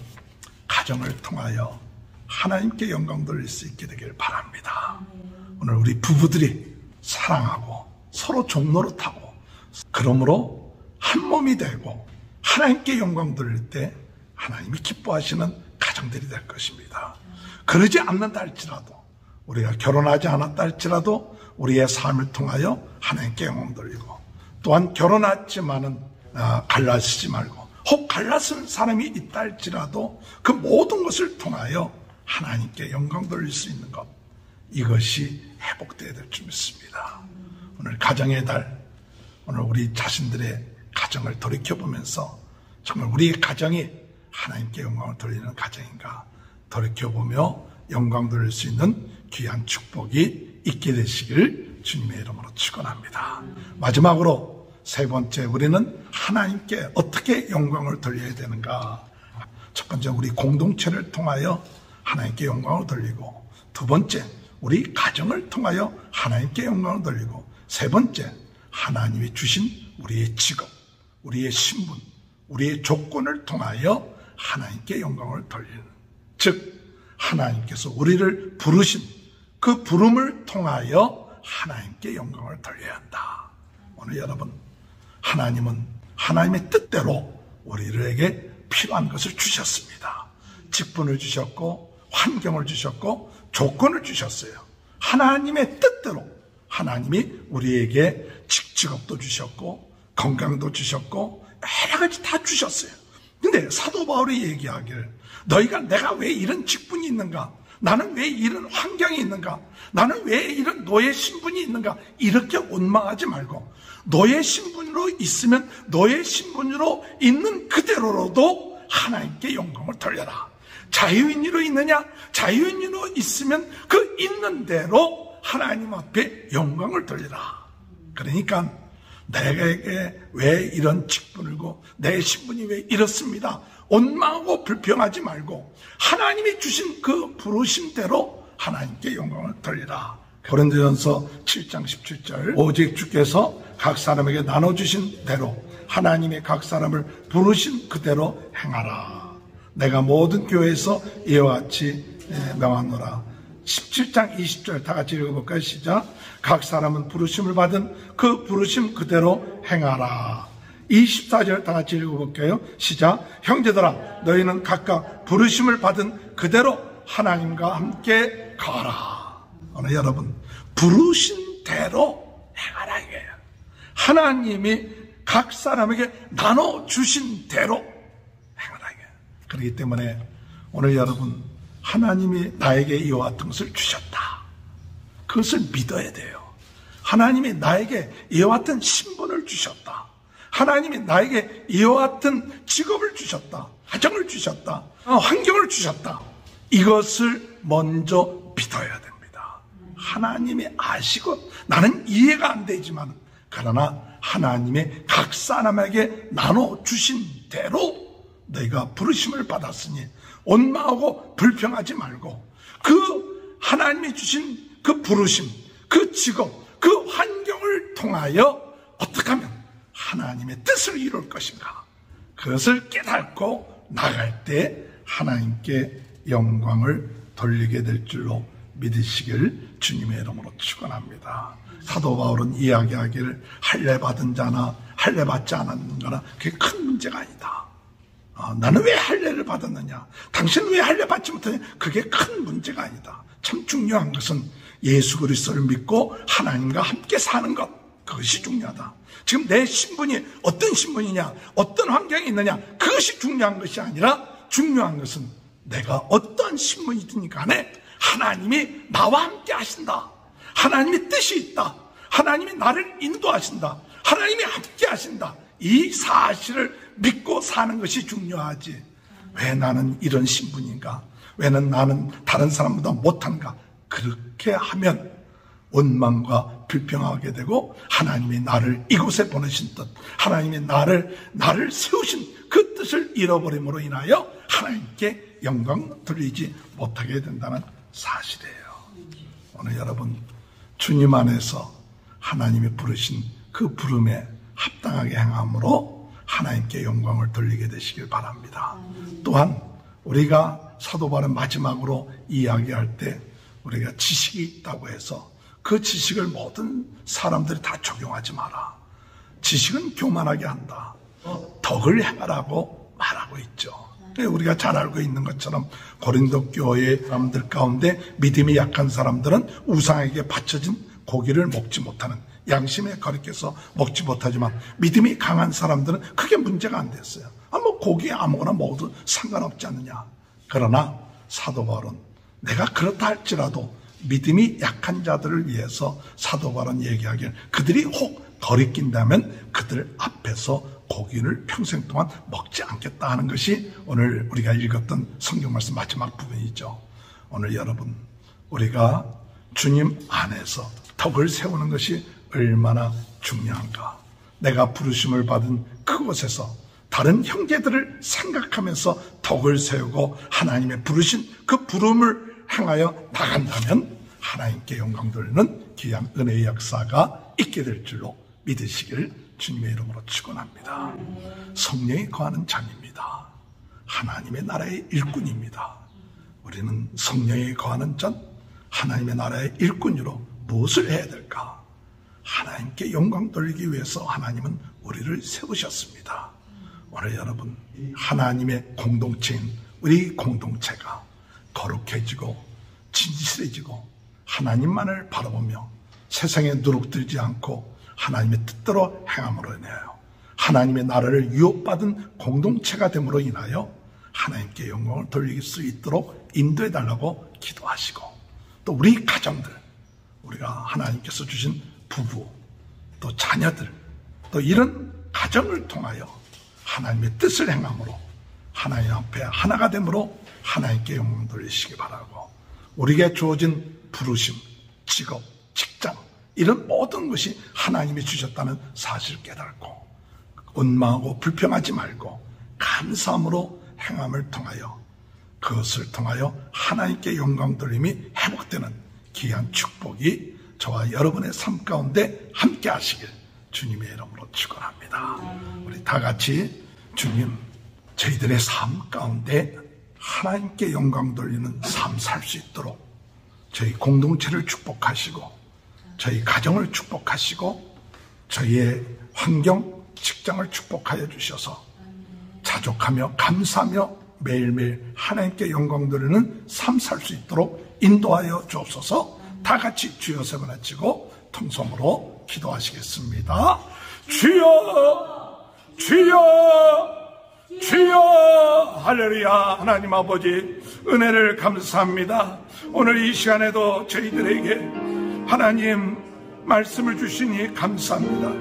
가정을 통하여 하나님께 영광 돌릴 수 있게 되길 바랍니다. 오늘 우리 부부들이 사랑하고 서로 종노릇하고 그러므로 한 몸이 되고 하나님께 영광 돌릴 때 하나님이 기뻐하시는 가정들이 될 것입니다. 그러지 않는다 할지라도, 우리가 결혼하지 않았다 할지라도 우리의 삶을 통하여 하나님께 영광 돌리고, 또한 결혼했지만은 갈라지지 말고, 혹 갈라진 사람이 있다 할지라도 그 모든 것을 통하여 하나님께 영광 돌릴 수 있는 것, 이것이 회복되어야 될 줄 믿습니다. 오늘 가정의 달, 오늘 우리 자신들의 가정을 돌이켜보면서 정말 우리의 가정이 하나님께 영광을 돌리는 가정인가 돌이켜보며 영광 돌릴 수 있는 귀한 축복이 있게 되시길 주님의 이름으로 축원합니다. 마지막으로 세 번째, 우리는 하나님께 어떻게 영광을 돌려야 되는가. 첫 번째, 우리 공동체를 통하여 하나님께 영광을 돌리고, 두 번째, 우리 가정을 통하여 하나님께 영광을 돌리고, 세 번째, 하나님이 주신 우리의 직업, 우리의 신분, 우리의 조건을 통하여 하나님께 영광을 돌리는, 즉 하나님께서 우리를 부르신 그 부름을 통하여 하나님께 영광을 돌려야 한다. 오늘 여러분, 하나님은 하나님의 뜻대로 우리에게 필요한 것을 주셨습니다. 직분을 주셨고 환경을 주셨고 조건을 주셨어요. 하나님의 뜻대로 하나님이 우리에게 직업도 주셨고 건강도 주셨고 여러 가지 다 주셨어요. 근데 사도 바울이 얘기하기를, 내가 왜 이런 직분이 있는가? 나는 왜 이런 환경이 있는가? 나는 왜 이런 너의 신분이 있는가? 이렇게 원망하지 말고, 너의 신분으로 있으면 너의 신분으로 있는 그대로로도 하나님께 영광을 돌려라. 자유인으로 있느냐? 자유인으로 있으면 그 있는 대로 하나님 앞에 영광을 돌려라. 그러니까 내게 왜 이런 직분이고 내 신분이 왜 이렇습니다, 원망하고 불평하지 말고 하나님이 주신 그 부르심대로 하나님께 영광을 돌리라. 고린도전서 7장 17절, 오직 주께서 각 사람에게 나눠주신 대로 하나님의 각 사람을 부르신 그대로 행하라. 내가 모든 교회에서 이와 같이 명하노라. 17장 20절 다 같이 읽어볼까요? 시작. 각 사람은 부르심을 받은 그 부르심 그대로 행하라. 24절 다 같이 읽어볼게요. 시작. 형제들아, 너희는 각각 부르심을 받은 그대로 하나님과 함께 가라. 오늘 여러분, 부르신 대로 행하라 이거예요. 하나님이 각 사람에게 나눠주신 대로 행하라. 그렇기 때문에 오늘 여러분, 하나님이 나에게 이와 같은 것을 주셨다. 그것을 믿어야 돼요. 하나님이 나에게 이와 같은 신분을 주셨다. 하나님이 나에게 이와 같은 직업을 주셨다. 가정을 주셨다. 환경을 주셨다. 이것을 먼저 믿어야 됩니다. 하나님이 아시고 나는 이해가 안 되지만, 그러나 하나님의 각 사람에게 나눠주신 대로 너희가 부르심을 받았으니 원망하고 불평하지 말고, 그 하나님이 주신 그 부르심, 그 직업, 그 환경을 통하여 어떻게 하면 하나님의 뜻을 이룰 것인가, 그것을 깨닫고 나갈 때 하나님께 영광을 돌리게 될 줄로 믿으시길 주님의 이름으로 축원합니다. 사도 바울은 이야기하기를 할례 받은 자나 할례 받지 않았는가나 그게 큰 문제가 아니다. 나는 왜 할례를 받았느냐, 당신은 왜 할례 받지 못하냐, 그게 큰 문제가 아니다. 참 중요한 것은 예수 그리스도를 믿고 하나님과 함께 사는 것, 그것이 중요하다. 지금 내 신분이 어떤 신분이냐, 어떤 환경에 있느냐, 그것이 중요한 것이 아니라, 중요한 것은 내가 어떤 신분이든 간에 하나님이 나와 함께 하신다. 하나님의 뜻이 있다. 하나님이 나를 인도하신다. 하나님이 함께 하신다. 이 사실을 믿고 사는 것이 중요하지. 왜 나는 이런 신분인가? 왜 나는 다른 사람보다 못한가? 그렇게 하면 원망과 불평하게 되고, 하나님이 나를 이곳에 보내신 뜻, 하나님이 나를 세우신 그 뜻을 잃어버림으로 인하여 하나님께 영광 돌리지 못하게 된다는 사실이에요. 오늘 여러분, 주님 안에서 하나님이 부르신 그 부름에 합당하게 행함으로 하나님께 영광을 돌리게 되시길 바랍니다. 또한 우리가 사도 바울의 마지막으로 이야기할 때, 우리가 지식이 있다고 해서 그 지식을 모든 사람들이 다 적용하지 마라. 지식은 교만하게 한다. 덕을 행하라고 말하고 있죠. 우리가 잘 알고 있는 것처럼 고린도 교회 사람들 가운데 믿음이 약한 사람들은 우상에게 바쳐진 고기를 먹지 못하는, 양심에 거리껴서 먹지 못하지만, 믿음이 강한 사람들은 크게 문제가 안 됐어요. 고기 아무거나 먹어도 상관없지 않느냐. 그러나 사도 바울은 내가 그렇다 할지라도 믿음이 약한 자들을 위해서 사도 바울은 얘기하길, 그들이 혹 거리낀다면 그들 앞에서 고기를 평생 동안 먹지 않겠다 하는 것이 오늘 우리가 읽었던 성경 말씀 마지막 부분이죠. 오늘 여러분, 우리가 주님 안에서 덕을 세우는 것이 얼마나 중요한가. 내가 부르심을 받은 그곳에서 다른 형제들을 생각하면서 덕을 세우고 하나님의 부르신 그 부름을 행하여 나간다면 하나님께 영광 돌리는 귀한 은혜의 역사가 있게 될 줄로 믿으시길 주님의 이름으로 축원합니다. 성령이 거하는 자입니다. 하나님의 나라의 일꾼입니다. 우리는 성령이 거하는 자, 하나님의 나라의 일꾼으로 무엇을 해야 될까? 하나님께 영광 돌리기 위해서 하나님은 우리를 세우셨습니다. 오늘 여러분, 하나님의 공동체인 우리 공동체가 거룩해지고 진실해지고 하나님만을 바라보며 세상에 누룩들지 않고 하나님의 뜻대로 행함으로 인하여 하나님의 나라를 유업받은 공동체가 됨으로 인하여 하나님께 영광을 돌릴 수 있도록 인도해달라고 기도하시고, 또 우리 가정들, 우리가 하나님께서 주신 부부, 또 자녀들, 또 이런 가정을 통하여 하나님의 뜻을 행함으로 하나님 앞에 하나가 됨으로 하나님께 영광 돌리시기 바라고, 우리에게 주어진 부르심, 직업, 직장, 이런 모든 것이 하나님이 주셨다는 사실을 깨닫고 원망하고 불평하지 말고 감사함으로 행함을 통하여, 그것을 통하여 하나님께 영광 돌림이 회복되는 귀한 축복이 저와 여러분의 삶 가운데 함께 하시길 주님의 이름으로 축원합니다. 우리 다 같이 주님, 저희들의 삶 가운데 하나님께 영광 돌리는 삶 살 수 있도록 저희 공동체를 축복하시고, 저희 가정을 축복하시고, 저희의 환경, 직장을 축복하여 주셔서 자족하며 감사하며 매일매일 하나님께 영광 돌리는 삶 살 수 있도록 인도하여 주옵소서. 다 같이 주여 세 번 외치고 통성으로 기도하시겠습니다. 주여 주여 주여 할렐루야. 하나님 아버지 은혜를 감사합니다. 오늘 이 시간에도 저희들에게 하나님 말씀을 주시니 감사합니다.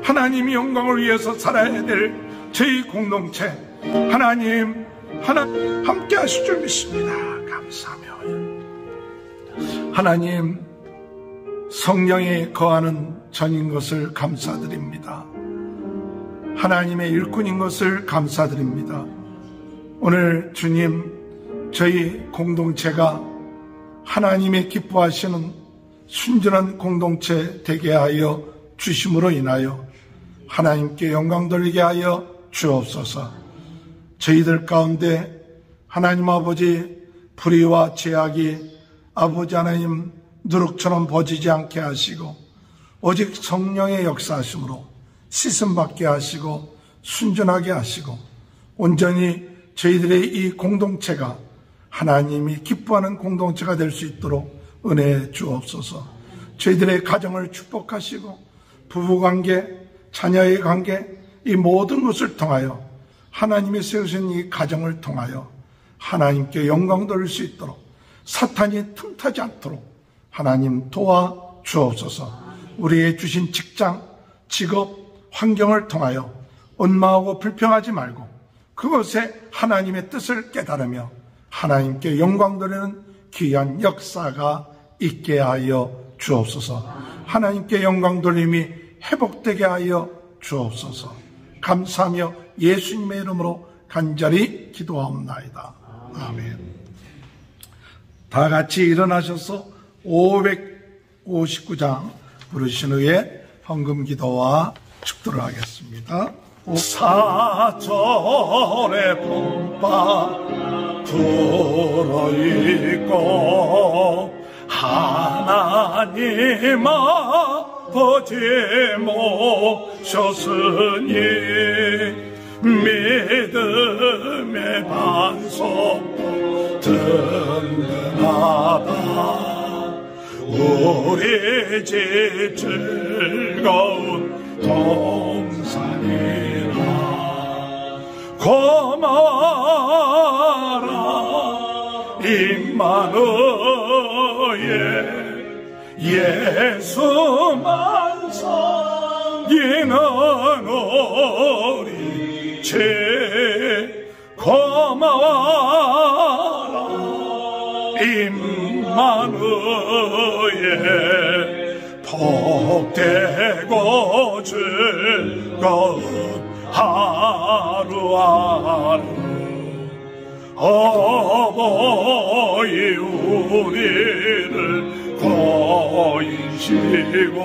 하나님이 영광을 위해서 살아야 될 저희 공동체 하나님 함께 하실 줄 믿습니다. 감사하며 하나님 성령이 거하는 전인 것을 감사드립니다. 하나님의 일꾼인 것을 감사드립니다. 오늘 주님 저희 공동체가 하나님의 기뻐하시는 순전한 공동체 되게 하여 주심으로 인하여 하나님께 영광 돌리게 하여 주옵소서. 저희들 가운데 하나님 아버지 불의와 죄악이 아버지 하나님 누룩처럼 버지지 않게 하시고 오직 성령의 역사하심으로 씻음받게 하시고 순전하게 하시고 온전히 저희들의 이 공동체가 하나님이 기뻐하는 공동체가 될 수 있도록 은혜해 주옵소서. 저희들의 가정을 축복하시고 부부관계, 자녀의 관계 이 모든 것을 통하여 하나님이 세우신 이 가정을 통하여 하나님께 영광 돌릴 수 있도록 사탄이 틈타지 않도록 하나님 도와 주옵소서. 우리의 주신 직장, 직업, 환경을 통하여 원망하고 불평하지 말고 그것에 하나님의 뜻을 깨달으며 하나님께 영광 돌리는 귀한 역사가 있게 하여 주옵소서. 하나님께 영광 돌림이 회복되게 하여 주옵소서. 감사하며 예수님의 이름으로 간절히 기도하옵나이다. 아멘. 다 같이 일어나셔서 559장 부르신 후에 헌금 기도와 축도를 하겠습니다. 사절의 봄바 불어있고 하나님 아버지 모셨으니 믿음의 반석도 든든하다. 우리 집 즐거운 동산이라 고마워라 임마누엘 예수만 섬기는 우리 집 고마워라 임마누엘 복되고 즐거운 하루하루 어버이 우리를 고인시고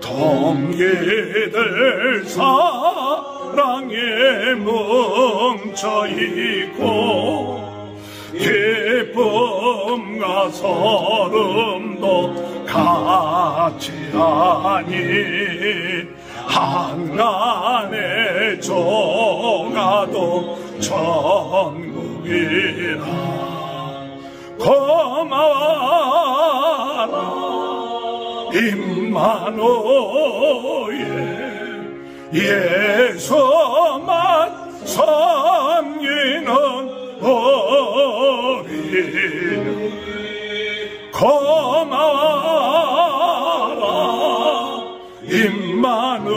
동기들 사랑에 뭉쳐있고 기쁨과 서름도 같이 하니 한간에 종아도 천국이라 고마워라 임마누엘 예수만 섬기는 우리 고마워라 임마누엘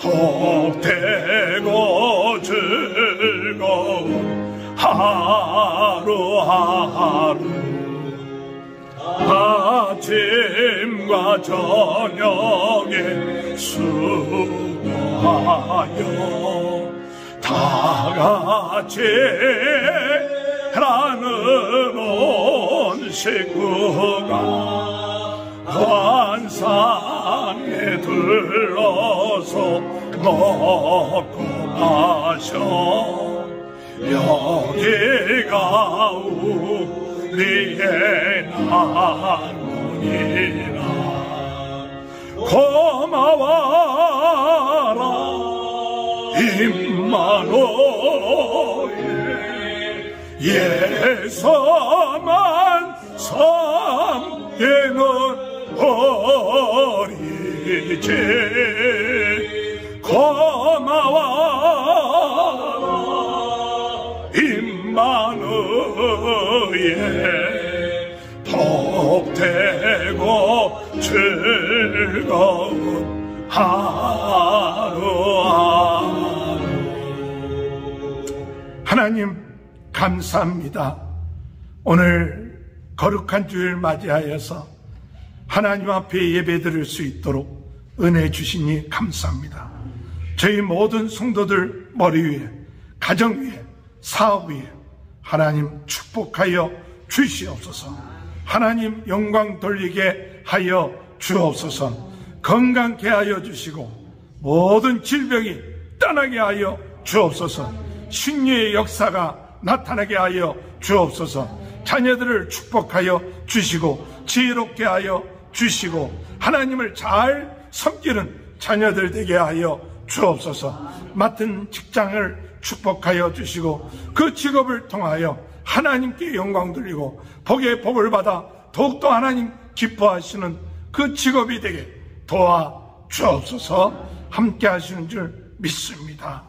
복되고 즐거운 하루하루 아침과 저녁에 수고하여 다같이 라는 온 식구가 관상에 들러서 먹고 마셔 여기가 우리의 나누니라 고마워라 임마누엘 예수만 섬기는 우리 이제 고마워 임마누엘 복되고 즐거운 하루하루. 하나님 감사합니다. 오늘 거룩한 주일 맞이하여서 하나님 앞에 예배드릴 수 있도록 은혜 주시니 감사합니다. 저희 모든 성도들 머리 위에, 가정 위에, 사업 위에 하나님 축복하여 주시옵소서. 하나님 영광 돌리게 하여 주옵소서. 건강케 하여 주시고 모든 질병이 떠나게 하여 주옵소서. 신유의 역사가 나타나게 하여 주옵소서. 자녀들을 축복하여 주시고 지혜롭게 하여 주시고 하나님을 잘 섬기는 자녀들 되게 하여 주옵소서. 맡은 직장을 축복하여 주시고 그 직업을 통하여 하나님께 영광 돌리고 복의 복을 받아 더욱더 하나님 기뻐하시는 그 직업이 되게 도와 주옵소서. 함께 하시는 줄 믿습니다.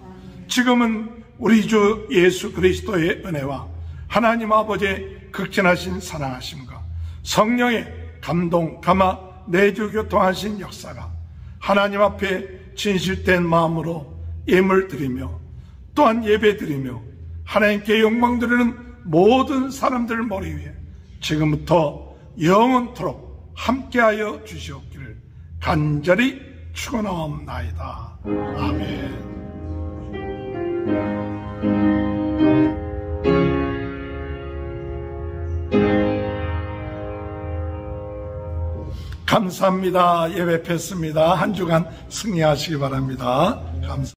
지금은 우리 주 예수 그리스도의 은혜와 하나님 아버지의 극진하신 사랑하심과 성령의 감동, 감화, 내주 교통하신 역사가 하나님 앞에 진실된 마음으로 예물 드리며 또한 예배 드리며 하나님께 영광 드리는 모든 사람들 머리 위에 지금부터 영원토록 함께하여 주시옵기를 간절히 축원하옵나이다. 아멘. 감사합니다. 예배 폈습니다. 한 주간 승리하시기 바랍니다. 감사합니다.